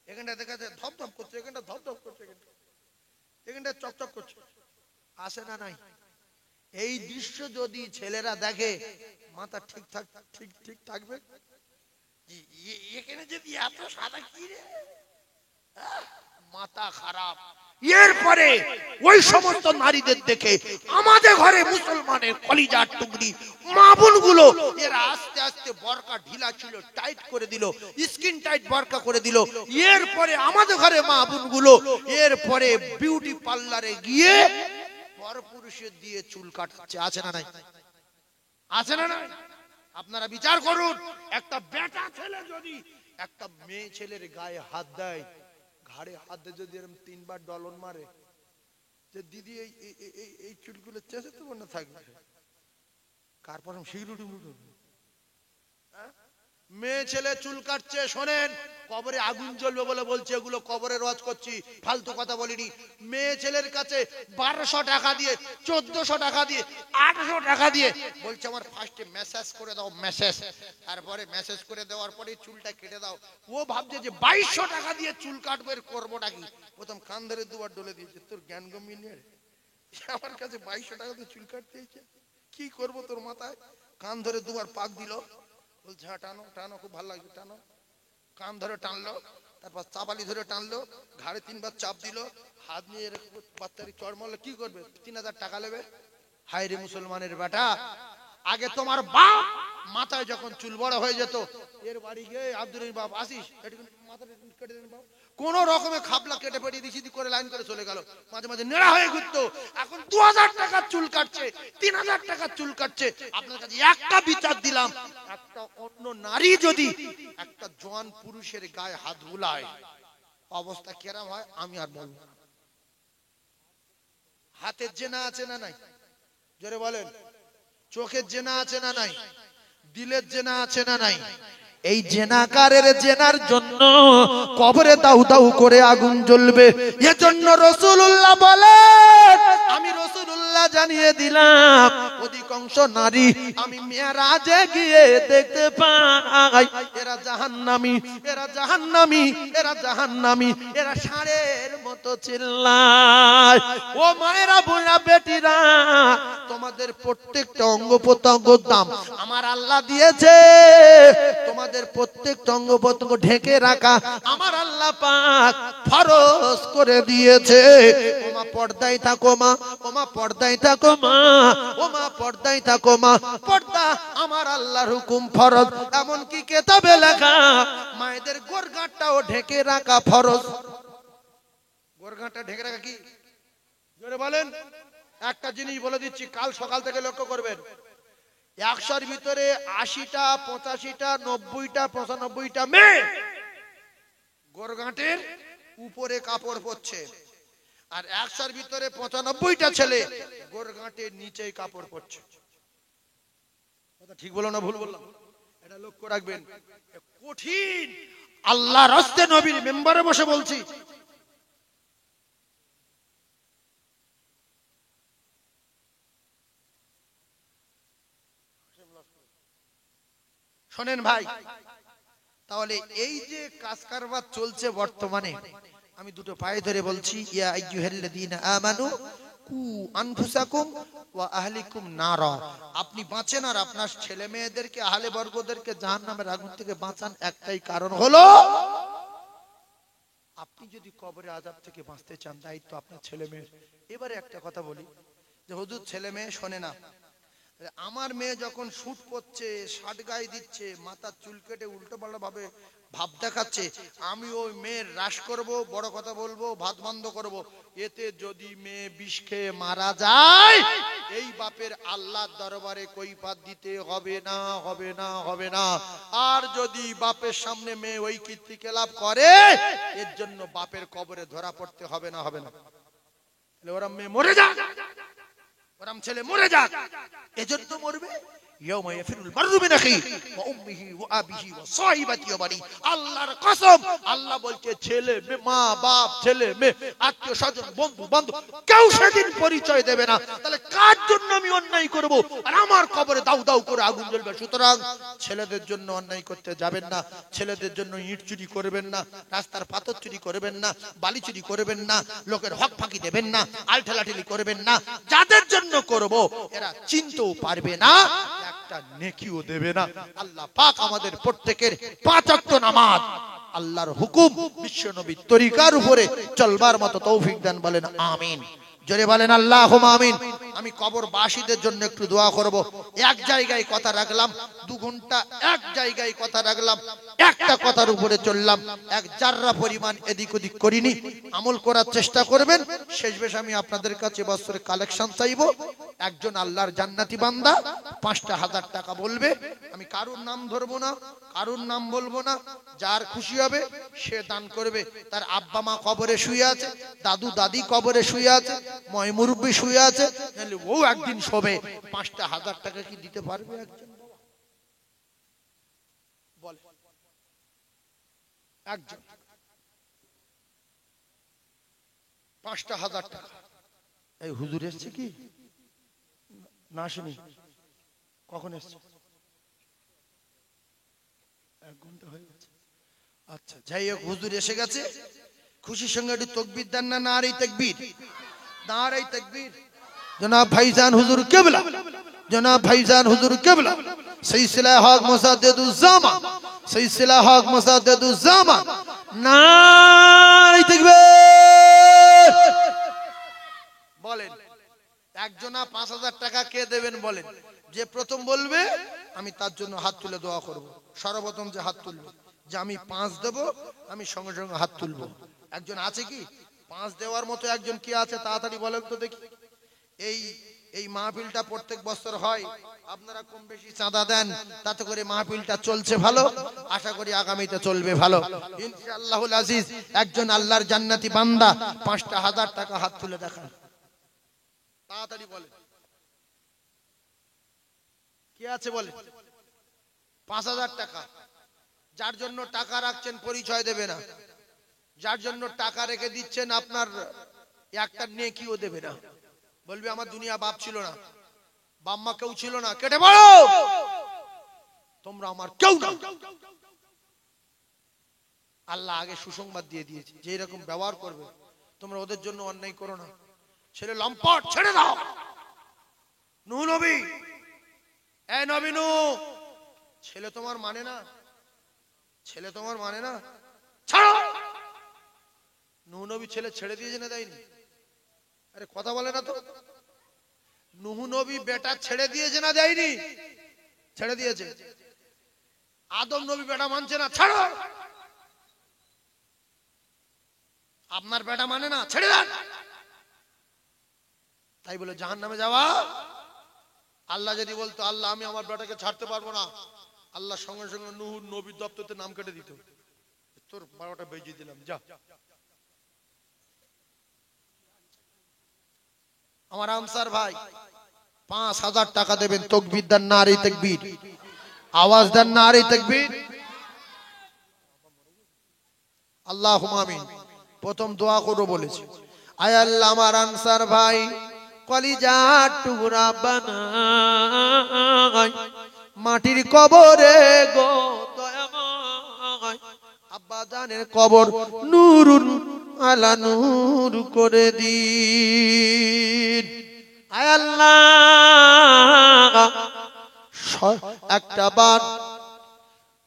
এখানটা দেখা যায় ধপধপ করছে, এখানটা ধপধপ করছে, এখানটা চকচক করছে। আসে না নাই? এই দৃশ্য যদি ছেলেরা দেখে, মাথা ঠিক থাকবে? এখানে যদি এত সাদা কি রে, মাথা খারাপ। এরপরে ওই সমস্ত নারীদের দেখে আমাদের ঘরে মুসলমানের কলিজার টুকরি মা বোনগুলো, এরা আস্তে আস্তে বরকা ঢিলা ছিল টাইট করে দিল, স্কিন টাইট বরকা করে দিল। এরপরে আমাদের ঘরে মা বোনগুলো এরপরে বিউটি পার্লারে গিয়ে পরপুরুষের দিয়ে চুল কাটাচ্ছে। আছে না নাই? আছে না নাই? আপনারা বিচার করুন। একটা বেটা ছেলে যদি একটা মেয়ে ছেলের গায়ে হাত দেয়, ঘাড়ে হাত দিয়ে যদি এরকম 3 বার ডলন মারে, যে দিদি এই চুলগুলো চেঁচে তো মনে থাকবে, কার পরম শিরুটি মুটু। মেয়ে ছেলে চুল কাটছে, শোনেন, কবরে আগুন জ্বলবে বলে বলছে, এগুলো কবরে রওয়াজ করছি, ফালতু কথা বলিনি। মেয়ে ছেলের কাছে 1200 টাকা দিয়ে, 1400 টাকা দিয়ে, 800 টাকা দিয়ে বলছে আমার ফার্স্টে মেসেজ করে দাও, মেসেজ। তারপরে মেসেজ করে দেওয়ার পরে চুলটা কেটে দাও। ও ভাবছে যে 2200 টাকা দিয়ে চুল কাটবো, এর করবোটা কি? প্রথম কান ধরে 2 বার ডলে দিয়েছে। তোর জ্ঞান গম্ভীর নেই? আমার কাছে 2200 টাকা দিয়ে চুল কাটতে দিয়েছে, কি করবো তোর মাথায়? কান ধরে 2 বার পাক দিল। বলছে হ্যাঁ টানো টানো, খুব ভালো লাগছে, টানো। কান ধরে টানলো, তারপর চাপালি ধরে টানলো, ঘাড়ে 3 বার চাপ দিল, হাত নিয়ে বাচ্চারি চড় মারলো। কি করবে? 3000 টাকা নেবে। হায় রে মুসলমানের বেটা, আগে তোমার বাপ মাথায় যখন চুল বড় হয়ে যেত, এর বাড়ি গিয়ে আব্দুল বাপ আসিস, মাথাটা কেটে দেন বাপ, কোন রকমে খাবলা কেটে পেটিয়ে দিছি করে লাইন করে চলে গেল। মাঝে মাঝে নেড়া হয়ে ঘুরতো। এখন 2000 টাকার চুল কাটছে, 3000 টাকার চুল কাটছে। আপনার কাছে একটা বিচার দিলাম, একটা অন্য নারী যদি একটা জওয়ান পুরুষের গায়ে হাত বুলায়, অবস্থা কেরাম হয় আমি আর বলবো না। হাতের জেনা আছে না নাই? জোরে বলেন। চোখের জেনা আছে না নাই? দিলের জেনা আছে না নাই? এই জেনাকারের জেনার জন্য কবরে দাউ দাউ করে আগুন জ্বলবে। এজন্য রাসূলুল্লাহ বলেন, আমি রাসূলুল্লাহ জানিয়ে দিলাম, অধিকাংশ নারী আমি মেরাজে গিয়ে দেখতে পাই এরা জাহান্নামী, এরা জাহান্নামী, এরা জাহান্নামী, এরা ষাঁড়ের মতো চিল্লায়। ও মায়েরা, বোনেরা, বেটিরা, তোমাদের প্রত্যেকটা অঙ্গ প্রত্যঙ্গের দাম আমার আল্লাহ দিয়েছে। তোমাদের প্রত্যেকটা অঙ্গ প্রত্যঙ্গ ঢেকে রাখা আমার আল্লাহ পাক ফরজ করে দিয়েছে। ওমা পর্দায় থাকো মা, ওমা পর্দায় থাকো মা, ওমা পর্দায় থাকো মা। পর্দা আমার আল্লাহর হুকুম, ফরজ। এমনকি কিতাবে লেখা মায়েদের গোরগাঁটটাও ঢেকে রাখা ফরজ। গোরগাঁটটা ঢেকে রাখা কি? জোরে বলেন। একটা জিনিস বলে দিচ্ছি, কাল সকাল থেকে লক্ষ্য করবেন, 100-র ভিতরে 80টা, 85টা, 90টা, 95টা মেয়ে গোরগাঁটের উপরে কাপড় পরছে, আর 100-র ভিতরে 95টা ছেলে গোরগাঁটের নিচে কাপড় পরছে। কথা ঠিক বলো না ভুল বললাম? এটা লক্ষ্য রাখবেন। কঠিন, আল্লাহর রাস্তে নবীর মেম্বারে বসে বলছি, শোনেন ভাই, তাহলে এই যে কাজ কারবার চলছে বর্তমানে, আমি দুটো পায়ে ধরে বলছি, ইয়া আইয়ুহাল্লাযীনা আমানু কু আনফুসাকুম ওয়া আহলিকুম নারা। আপনি বাঁচেন আর আপনার ছেলে মেয়েদেরকে, আহলে বর্গদেরকে জাহান্নামের আগুন থেকে বাঁচান। একটাই কারণ হলো, আপনি যদি কবরে আযাব থেকে বাঁচতে চান, দায়িত্ব আপনার ছেলে মেয়ের। এবারে একটা কথা বলি যে হুজুর ছেলে মেয়ে শোনে না। আমার মেয়ে যখন শুট পড়ছে, শার্ট গায়ে দিচ্ছে, মাথার চুল কেটে উল্টো পাল্টা ভাবে ভাব দেখাচ্ছে, আমি ওই মেয়ের হ্রাস করব, বড় কথা বলবো, ভাত বন্ধ করব। এতে যদি মেয়ে বিষ খেয়ে মারা যায়, এই বাপের আল্লাহর দরবারে কৈফিয়ত দিতে হবে না, হবে না, হবে না। আর যদি বাপের সামনে মেয়ে ওই কীর্তিকলাপ করে, এর জন্য বাপের কবরে ধরা পড়তে হবে না, হবে না? ওরা মেয়ে মরে যাক, ওরম ছেলে মরে যাক, এজন্য মরবে। ইয়াউমা ইয়াফিরুল মারউ মিন আখি ওয়া উম্মিহি ওয়া আবিহি ওয়া সাহিবাতি ওয়া বানি। আল্লাহর কসম, আল্লাহ বলছে ছেলে মেয়ে, মা বাপ, ছেলে মেয়ে, আত্মীয় স্বজন, বন্ধু বান্ধব, কেউ সেদিন পরিচয় দেবে না। তাহলে কার জন্য আমি অন্যায় করব আর আমার কবরে দাউ দাউ করে আগুন জ্বলবে? সুতরাং ছেলেদের জন্য অন্যায় করতে যাবেন না, ছেলেদের জন্য ইট চুরি করবেন না, রাস্তার পাথর চুরি করবেন না, বালি চুরি করবেন না, লোকের হক ফাঁকি দেবেন না, আলঠেলাঠেলি করবেন না। যাদের জন্য করব এরা চিনতেও পারবে না, একটা নেকিও দেবে না। আল্লাহ পাক আমাদের প্রত্যেকের 5 ওয়াক্ত নামাজ আল্লাহর হুকুম, বিশ্ব নবীর তরিকার উপরে চলবার মতো তৌফিক দেন, বলেন আমিন। জোরে বলেন আল্লাহুম্মা আমিন। আমি কবরবাসীদের জন্য একটু দোয়া করব। এক জায়গায় কথা রাখলাম, 2 ঘন্টা এক জায়গায় কথা রাখলাম, একটা কথার উপরে চললাম, এক জাররা পরিমাণ এদিক ওদিক করিনি। আমল করার চেষ্টা করবেন। শেষমেশ আমি আপনাদের কাছে বছরে কালেকশন চাইবো। একজন আল্লাহর জান্নাতি বান্দা 5,000 টাকা বলবে, আমি কারুর নাম ধরবো না, কারুর নাম বলবো না, যার খুশি হবে সে দান করবে। তার আব্বা মা কবরে শুয়ে আছে, দাদু দাদি কবরে শুয়ে আছে, ময় মুরব্বি শুয়ে আছে, তাহলে ও একদিন শোবে। 5,000 টাকা কি দিতে পারবে একজন? বলে একজন 5,000 টাকা। এই হুজুর এসছে কি না? শুনি কখন এসছে? 1 ঘন্টা হয়ে গেছে। আচ্ছা, যাই হোক, হুজুর এসে গেছে। খুশির সঙ্গে একটু তাকবীর দেন না? নারে তাকবীর, নারে তাকবীর। জনাব ভাইজান হুজুর কিবলা, জনাব ভাইজান হুজুর কিবলা, সিলসিলা হক মুসাদ্দিদুজ জামান, সিলসিলা হক মুসাদ্দিদুজ জামান, নারে তাকবীর। বলেন একজনা 5,000 টাকা কে দেবেন? বলেন। যে প্রথম বলবে আমি তার জন্য হাত তুলে দোয়া করব। সর্বপ্রথম যে হাত তুলবে যে আমি 5 দেব, আমি সঙ্গে সঙ্গে হাত তুলবো। একজন আছে কি 5 দেওয়ার মতো? একজন কি আছে? তাড়াতাড়ি বলেন তো দেখি। এই মাহফিলটা প্রত্যেক বছর হয়, আপনারা কম বেশি চাঁদা দেন, তাতে করে মাহফিলটা চলছে ভালো। আশা করি আগামীতে চলবে ভালো ইনশাআল্লাহুল আজিজ। একজন আল্লাহর জান্নাতি বান্দা 5,000 টাকা হাত তুলে দেখান, তাড়াতাড়ি বলেন কে আছে? বলে 5,000 টাকা। যার জন্য টাকা রাখছেন পরিচয় দেবে না, যার জন্য টাকা রেখে দিচ্ছেন আপনার একটা নেকিও দেবে না। বলবে আমার দুনিয়া বাপ ছিল না, বাম্মা কেউ ছিল না, কেটে পড়ো, তোমরা আমার কেউ না। আল্লাহ আগে সুসংবাদ দিয়ে দিয়েছে যে এরকম ব্যবহার করবে, তোমরা ওদের জন্য অন্যায় করো না। ছেলে লম্পট, ছেড়ে দাও। নূহ নবী, এ নবী নূহ, ছেলে তোমার মানে না, ছেলে তোমার মানে না, ছাড়ো। নূহ নবী ছেলে ছেড়ে দিয়েছে না দেয়নি? আরে কথা বলে না তো। নূহ নবী বেটা ছেড়ে দিয়েছে না দেয়নি? ছেড়ে দিয়েছে। আদম নবী বেটা মানছে না, ছাড়ো। আপনার বেটা মানে না, ছেড়ে দেন। তাই বলে জাহান্নামে যাওয়া? আল্লাহ যদি বলতো আল্লাহ আমি আমার বেটাকে ছাড়তে পারবো না, আল্লাহ সঙ্গে সঙ্গে নূহ নবীর দপ্তরতে নাম কেটে দিত, তোর 12টা বেজে দিলাম, যা। আমার আনসার ভাই 5,000 টাকা দেবেন, তাকবীর দেন, নারে তাকবীর, আওয়াজ দেন, নারে তাকবীর। আল্লাহুম্মা আমিন। প্রথম দোয়া করব বলেছি, আয় আল্লাহ আমার আনসার ভাই কলিজার টুকরা বানাই, মাটির কবরে গো দয়াময় আব্বা জানের কবর নূরুন আলা নূর করে দিন। আয় আল্লাহ একটা বার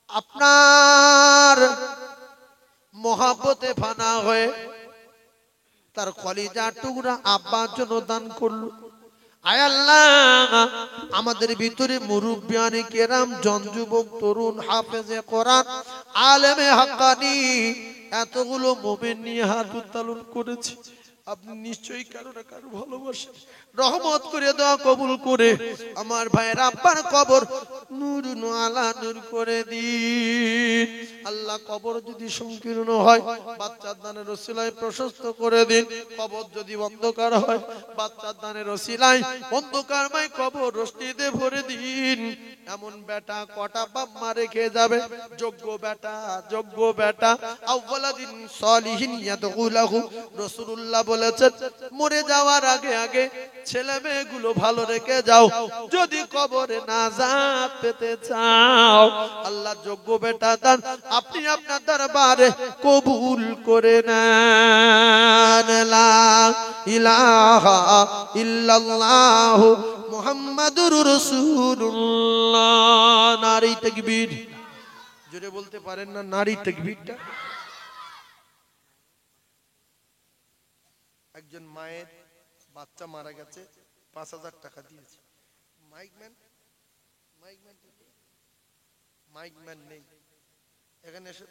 আপনার মহাব্বতে ফানা হয়ে তার কলিজার টুকরা আব্বার জন্য দান করলো। আয় আল্লাহ আমাদের ভিতরে মুরব্বিয়ানে কেরাম জন যুবক তরুণ হাফেজে কোরআন আলেমে হাক্কানি এতগুলো মুমিন নিয়ে হাত উত্তোলন করেছি, আপনি নিশ্চয়ই কারো না কারো ভালোবাসেন, রহমত করে দোয়া কবুল করে আমার ভাইয়ের আব্বার কবর নূরুন আলা নূর করে দিন। আল্লাহ কবর যদি সংকীর্ণ হয় বাচ্চার দানের ওসিলায় প্রশস্ত করে দিন, কবর যদি অন্ধকার হয় বাচ্চার দানের ওসিলায় অন্ধকারময় কবর রোশনিতে ভরে দিন। এমন বেটা কটা বাপ মা রেখে যাবে, যোগ্য বেটা আউওয়ালাদিন সালিহিন ইয়াদউলাহু। রাসূলুল্লাহ বলেছেন মরে যাওয়ার আগে আগে ছেলে মেয়েগুলো ভালো রেখে যাও, যদি কবরে নাজাত পেতে চাও। আল্লাহ যোগ্য বেটা দান আপনি আপনার দরবারে কবুল করে নেন। লা ইলাহা ইল্লাল্লাহ মুহাম্মাদুর রাসূলুল্লাহ। নারী তাকবীর, জোরে বলতে পারেন না নারী তাকবীরটা? একজন মায়ের বাচ্চা মারা গেছে, ৫,০০০ টাকা দিয়েছে। মাইকম্যান নেই এখানে এসে।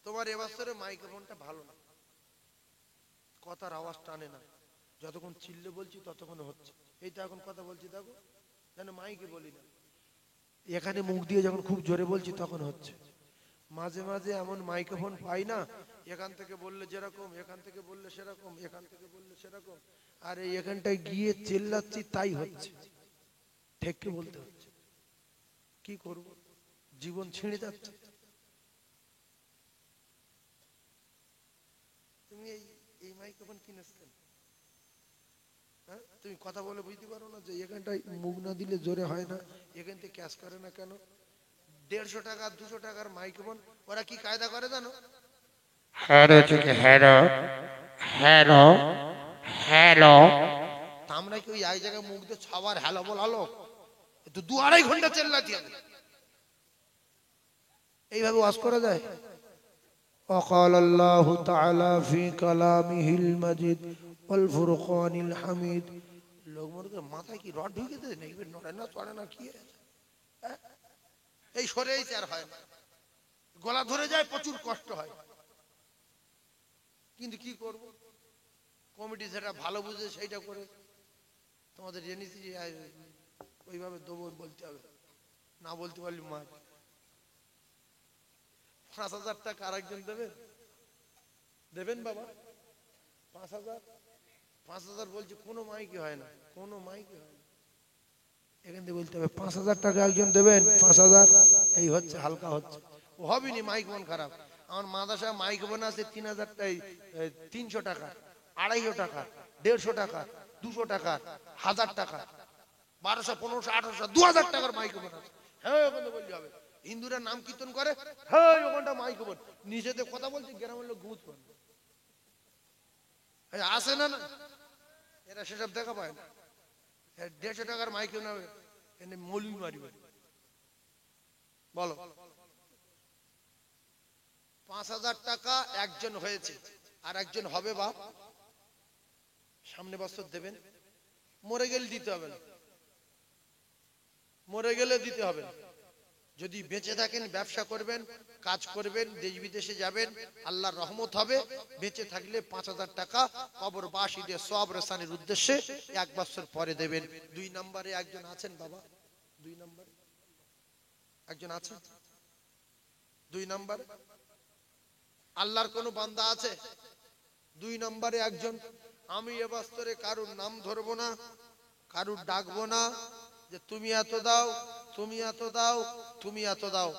তোমার এবছরে মাইক্রোফোনটা ভালো না, কথার আওয়াজ টানে না, যতক্ষণ চিল্লে বলছি ততক্ষণ হচ্ছে। এই তো এখন কথা বলছি দেখো, যেন মাইকে বলি না, এখানে মুখ দিয়ে যখন খুব জোরে বলছি তখন হচ্ছে। মাঝে মাঝে এমন মাইক্রোফোন পাই না, এখান থেকে বললে যেরকম, এখান থেকে বললে সেরকম, এখান থেকে বললে সেরকম, আর এই এখানটায় গিয়ে চিল্লাচ্ছি তাই হচ্ছে, ঠেককে বলতে হচ্ছে। কি করব, জীবন ছিঁড়ে যাচ্ছে। তুমি এই মাইক্রোফোন কিনেছেন, হ্যাঁ? তুমি কথা বলে বুঝতে পারো না যে এখানটায় মুখ না দিলে জোরে হয় না, এখান থেকে ক্যাশ করে না কেন? 150 টাকা 200 টাকার মাইক্রোফোন ওরা কি কায়দা করে জানো? হ্যালো থেকে হ্যালো হ্যালো হ্যালো। আমরা কি ওই এক জায়গায় মুখ দিয়ে সবার হ্যালো বলালো? তো 2-2.5 ঘন্টা চেল্লাতে হবে, এইভাবে ওয়াজ করা যায়? وقال الله تعالى في كلامه المجيد والفرقان الحميد। লোক মনে করে মাথায় কি রড ঢুকে দেয় নাকি, নড়ে না চড়ে না, কি এই সরেই চার হয় না, গলা ধরে যায়, প্রচুর কষ্ট হয়। কিন্তু কি করব, কমিটি যেটা ভালো বুঝে সেইটা করে তোমাদের জেনেছি ওইভাবে দেবো বলতে হবে, না বলতে পারলি মার। ৫,০০০ টাকা আরেকজন দেবেন বাবা? ৫,০০০ বলছি, কোনো মাইকি হয় না, কোনো মাইকি হয় না। এখান থেকে বলতে হবে ৫,০০০ টাকা একজন দেবেন, ৫,০০০। এই হচ্ছে, হালকা হচ্ছে, ও হবেনি মাইক মন খারাপ। আমার মাদ্রাসা মাইক বোন আছে ৩,০০০ ৩০০ টাকা, ২৫০ টাকা, ১৫০ টাকা, ২০০ টাকা, ১০০০ টাকা, ১২০০, ১৫০০, ১৮০০, ২০০০ টাকার মাইক বোন আছে। হ্যাঁ ওখানে বলতে হবে। হিন্দুরা নাম কীর্তন করে, হ্যাঁ ওখানটা মাইক বোন, নিজেদের কথা বলছে, গ্রামের লোক ঘুষ করে আসে না, না এরা সেসব দেখা পায় না। ১৫০ টাকার মাইক এনে মৌলবি মারিবে, বলো ৫,০০০ টাকা একজন হয়েছে, আর একজন হবে বা সামনে বছর দেবেন। মরে গেলে দিতে হবে না, মরে গেলে দিতে হবে না। যদি বেঁচে থাকেন ব্যবসা করবেন, কাজ করবেন, দেশ বিদেশে যাবেন, আল্লাহর রহমত হবে। বেঁচে থাকলে ৫,০০০ টাকা কবরবাসীদের সওয়াব রেসানের উদ্দেশ্যে ১ বছর পরে দেবেন। ২ নম্বরে একজন আছেন বাবা, ২ নম্বরে একজন আছেন, ২ নম্বরে আল্লাহর কোন বান্দা আছে? ২ নম্বরে একজন। আমি এ বছরে কারুর নাম ধরবো না, কারুর ডাকবো না যে তুমি এত দাও, তুমি এত দাও, তুমি এত দাও।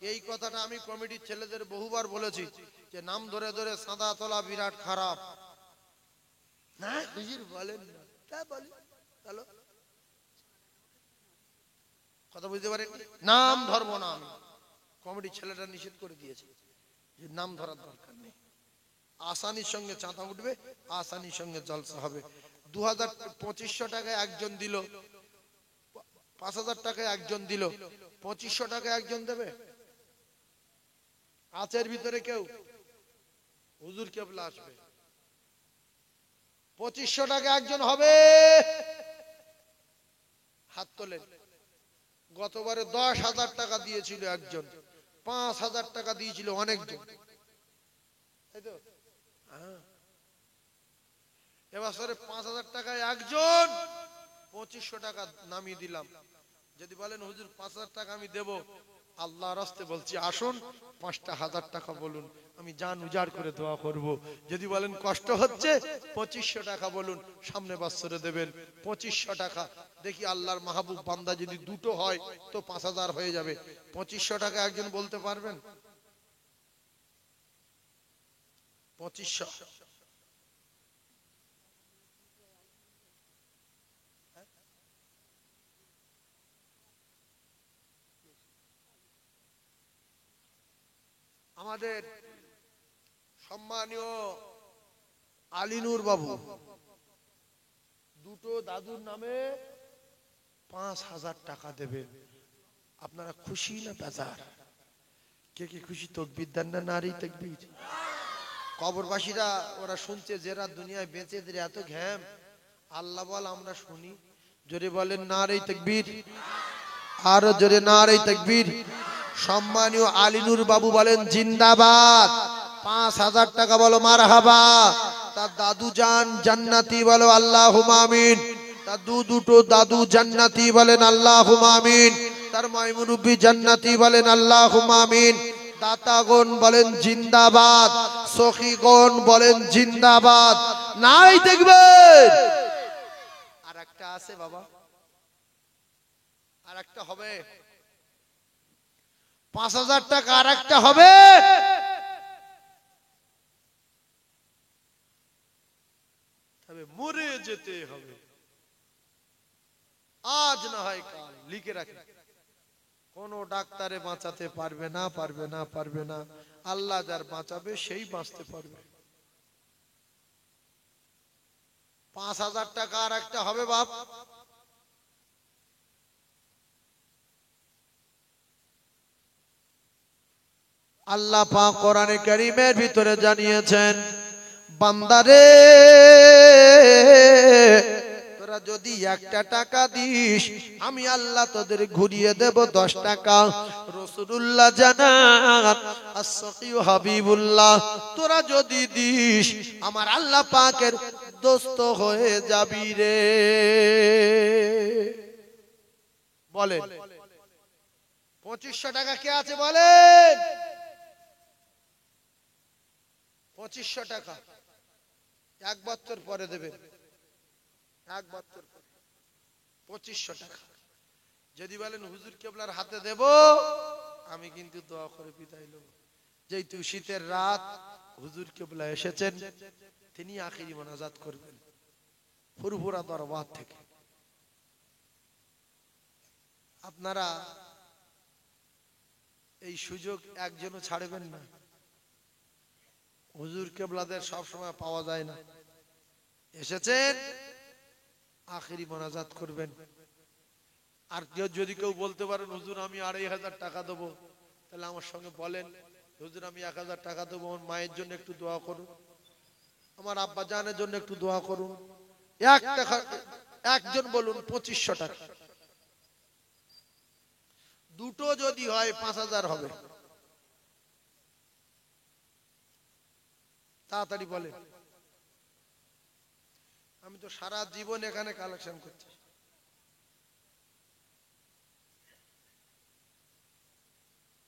এই কথাটা আমি কমিটির ছেলেদের বহুবার বলেছি যে নাম ধরে ধরে সাদা তোলা বিরাট খারাপ। না হুজুর বলেন না, তা বলি তাহলে কথা বুঝতে পারেন? নাম ধর্ম না, আমি কমিটি ছেলেটা নিষেধ করে দিয়েছে যে নাম ধরার দরকার নেই। আসানির সঙ্গে চাঁদা উঠবে, আসানির সঙ্গে জলসা হবে। 2500 টাকায় একজন দিল, 5000 টাকায় একজন দিল, 2500 টাকায় একজন দেবে? আছের ভিতরে কেউ? হুজুর কেবলা আসবে, 2500 টাকা একজন হবে? হাত তোলেন। গতবারে 10,000 টাকা দিয়েছিল একজন, 5,000 টাকা দিয়েছিল অনেকজন, তাই তো? হ্যাঁ। এবছরে 5,000 টাকায় একজন, 2500 টাকা নামিয়ে দিলাম। যদি বলেন হুজুর 5,000 টাকা আমি দেব, আল্লাহর রাস্তে বলছি আসুন 5,000 টাকা বলুন, আমি জান উজাড় করে দোয়া করব। যদি বলেন কষ্ট হচ্ছে, 2500 টাকা বলুন, সামনে বছরে দেবেন 2500 টাকা। দেখি আল্লাহর মাহবুব বান্দা যদি দুটো হয় তো 5,000 হয়ে যাবে। 2500 টাকা একজন বলতে পারবেন? 2500। আমাদের সম্মানীয় আলিনুর বাবু দুটো দাদুর নামে 5,000 টাকা দেবেন। আপনারা খুশি না বেজার? কে কে খুশি? তকবীর দেন না নারী তকবীর? কবরবাসীরা ওরা শুনছে যারা দুনিয়ায় বেঁচে এদের এত ঘ্যাম, আল্লাহ বল আমরা শুনি। জোরে বলেন নারী তকবীর, আরো জোরে নারী তকবীর। সম্মানীয় আলিনুর বাবু বলেন জিন্দাবাদ। 5,000 টাকা বলো মারহাবা। তার দাদু জান জান্নাতি বলো আল্লাহুম্মা আমিন। তার দুটো দাদু জান্নাতি বলেন আল্লাহুম্মা আমিন। তার মাইমুনুব্বি জান্নাতি বলেন আল্লাহুম্মা আমিন। দাতাগণ বলেন জিন্দাবাদ, সখীগণ বলেন জিন্দাবাদ। নাই দেখবেন আর একটা আছে বাবা, আর একটা হবে 5,000 টাকা, আর একটা হবে। তবে মরে যেতে হবে, আজ না হয় কাল। লিখে রাখেন, কোন ডাক্তারে বাঁচাতে পারবে না, পারবে না, পারবে না। আল্লাহ যার বাঁচাবে সেই বাঁচতে পারবে। 5,000 টাকা আর একটা হবে বাপ। আল্লাহ পাক কোরআনে কারীমের ভিতরে জানিয়েছেন, বান্দারে তোরা যদি একটা টাকা দিস, আমি আল্লাহ তোদের ঘুরিয়ে দেব 10 টাকা। রাসূলুল্লাহ জানান as-সাকিউ হাবিবুল্লাহ, তোরা যদি দিস আমার আল্লাহ পাকের দোস্ত হয়ে যাবি রে। বলেন 2500 টাকা কে আছে বলেন? 2500 টাকা 1 বছর পরে দেবেন, 1 বছর পরে 2500 টাকা। যদি বলেন হুজুর কেবলার হাতে দেব, আমি কিন্তু দোয়া করে বিদায় নেব। যেহেতু শীতের রাত, হুজুর কেবলা এসেছেন, তিনি আখিরি মোনাজাত করবেন ফুরফুরা দরবার থেকে। আপনারা এই সুযোগ একজনও ছাড়বেন না। হুজুর কেবলাদের সব সময় পাওয়া যায় না, এসেছেন আখিরি মোনাজাত করবেন। আর যদি কেউ বলতে পারেন হুজুর আমি 2,500 টাকা দেবো, তাহলে আমার সঙ্গে বলেন হুজুর আমি 1,000 টাকা দেবো, আমার মায়ের জন্য একটু দোয়া করুন, আমার আব্বা জানের জন্য একটু দোয়া করুন। একজন বলুন 2500 টাকা। দুটো যদি হয় 5,000 হবে। তাড়াতাড়ি বলেন, আমি তো সারা জীবন এখানে কালেকশন করছি।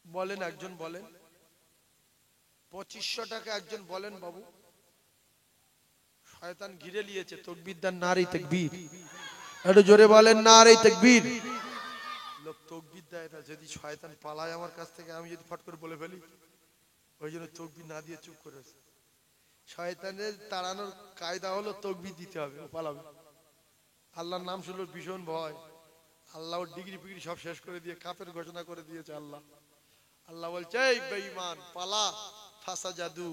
বলেন একজন বলেন 2500 টাকা একজন বলেন বাবু। শয়তান ঘিরে নিয়েছে, তাকবীর দেন নারে তাকবীর, একটু জোরে বলেন নারে তাকবীর। লোক তাকবীর দেয় না, যদি শয়তান পালায় আমার কাছ থেকে, আমি যদি ফট করে বলে ফেলি, ওই জন্য তাকবীর না দিয়ে চুপ করে আছে। শয়তানের তাড়ানোর কায়দা হলো তাকবীর দিতে হবে, ও পালাবে। আল্লাহর নাম শুনলো ভীষণ ভয়। আল্লাহ ওর ডিগ্রি ফিগ্রি সব শেষ করে দিয়ে কাফের ঘোষণা করে দিয়েছে। আল্লাহ আল্লাহ বলছে এই বেঈমান পালা, ফাসাজাদু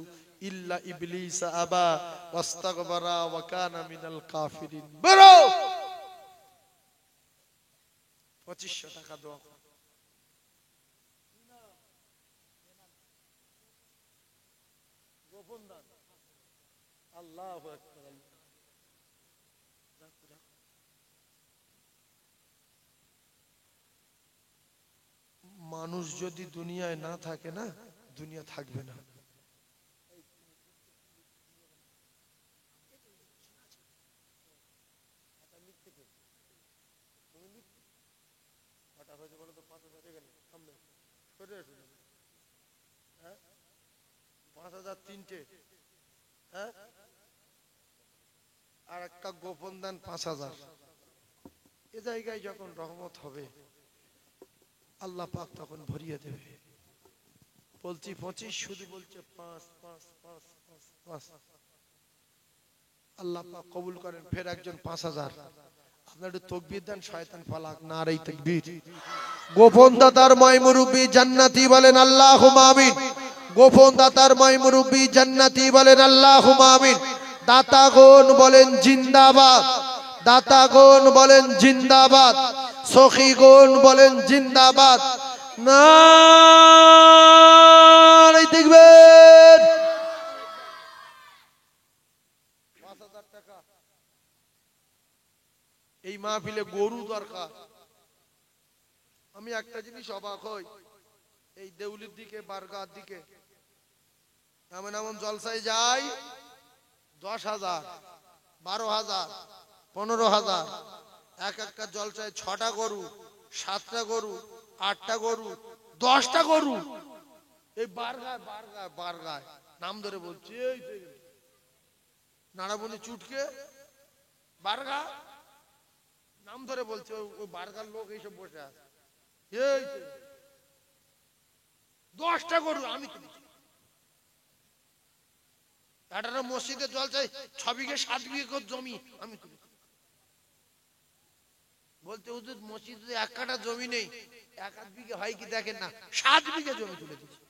ইল্লা ইবলিস আবা ওয়াস্তাগবারা ওয়া কানা মিনাল কাফিরিন। বেরো। 2500 টাকা দাও। গোপন দান। আল্লাহু আকবার। মানুষ যদি দুনিয়ায় না থাকে না, দুনিয়া থাকবে না। হ্যাঁ 5000 তিনটে, হ্যাঁ আর একটা গোপন দান 5000। এ জায়গায় যখন রহমত হবে আল্লাহ পাক তখন ভরিয়ে দেবে। বলছি 25, শুধু বলছে 5 5 5 5 5। আল্লাহ পাক কবুল করেন। ফের একজন 5000। আপনার একটু তাকবীর দেন, শয়তান পালাক। নারে তাকবীর। গোপন দাতার ময় মুরব্বি জান্নাতি বলেন আল্লাহুম্মা আমিন। গোপন দাতার ময় মুরব্বি জান্নাতি বলেন আল্লাহুম্মা আমিন। দাতাগণ বলেন জিন্দাবাদ, দাতাগণ বলেন জিন্দাবাদ, সখীগণ বলেন জিন্দাবাদ। নারে তাকবীর। 5000 টাকা। এই মাহফিলে গরু দরকার। আমি একটা জিনিস অবাক হই, এই দেউলির দিকে বারগার দিকে এমন এমন জলসায় যাই 10,000 12,000 15,000, এক একটা জলসায় 6টা গরু 7টা গরু 8টা গরু 10টা গরু। এই বারগায় বারগায় বারগায় নাম ধরে বলছি, এই নাড়াবনি চুটকে বারগা নাম ধরে বলছে। ওই বারগার লোক এইসব বসে আছে। এই 10টা গরু আমি তুলেছি। একটা মসজিদে জল চাই 6 বিঘে 7 বিঘে করে জমি আমি তুলেছি। বলতে হুজুর মসজিদে এক কাঠা জমি নেই, 1-1 বিঘে হয় কি দেখেন না, 7 বিঘে জমি তুলে দিচ্ছি।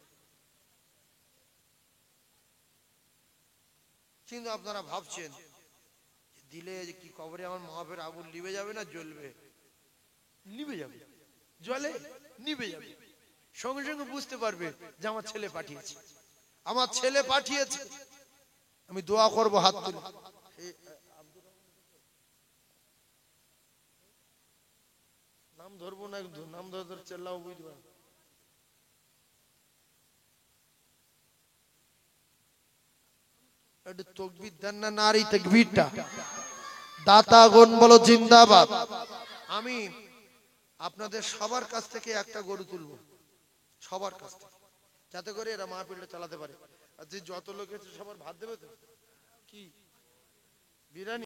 কিন্তু আপনারা ভাবছেন দিলে কি কবরে আমার মহাফের আগুন নিভে যাবে না জ্বলবে? নিভে যাবে, জলে নিভে যাবে। সঙ্গে সঙ্গে বুঝতে পারবে যে আমার ছেলে পাঠিয়েছে, আমার ছেলে পাঠিয়েছে। আমি দোয়া করব হাত তুলে। নাম ধরবো না, নাম ধরে চেল্লাও বুঝতে পারবো। একটু তাকবীর দেন না, নারী তাকবীরটা। দাতাগণ বলো জিন্দাবাদ। আমি আপনাদের সবার কাছ থেকে একটা গরু তুলবো, সবার কাছ থেকে, যাতে করে এরা মাহফিলটা চালাতে পারে। আর যে যত লোক আছে সবার ভাত দেবে তো? কি বিরিয়ানি?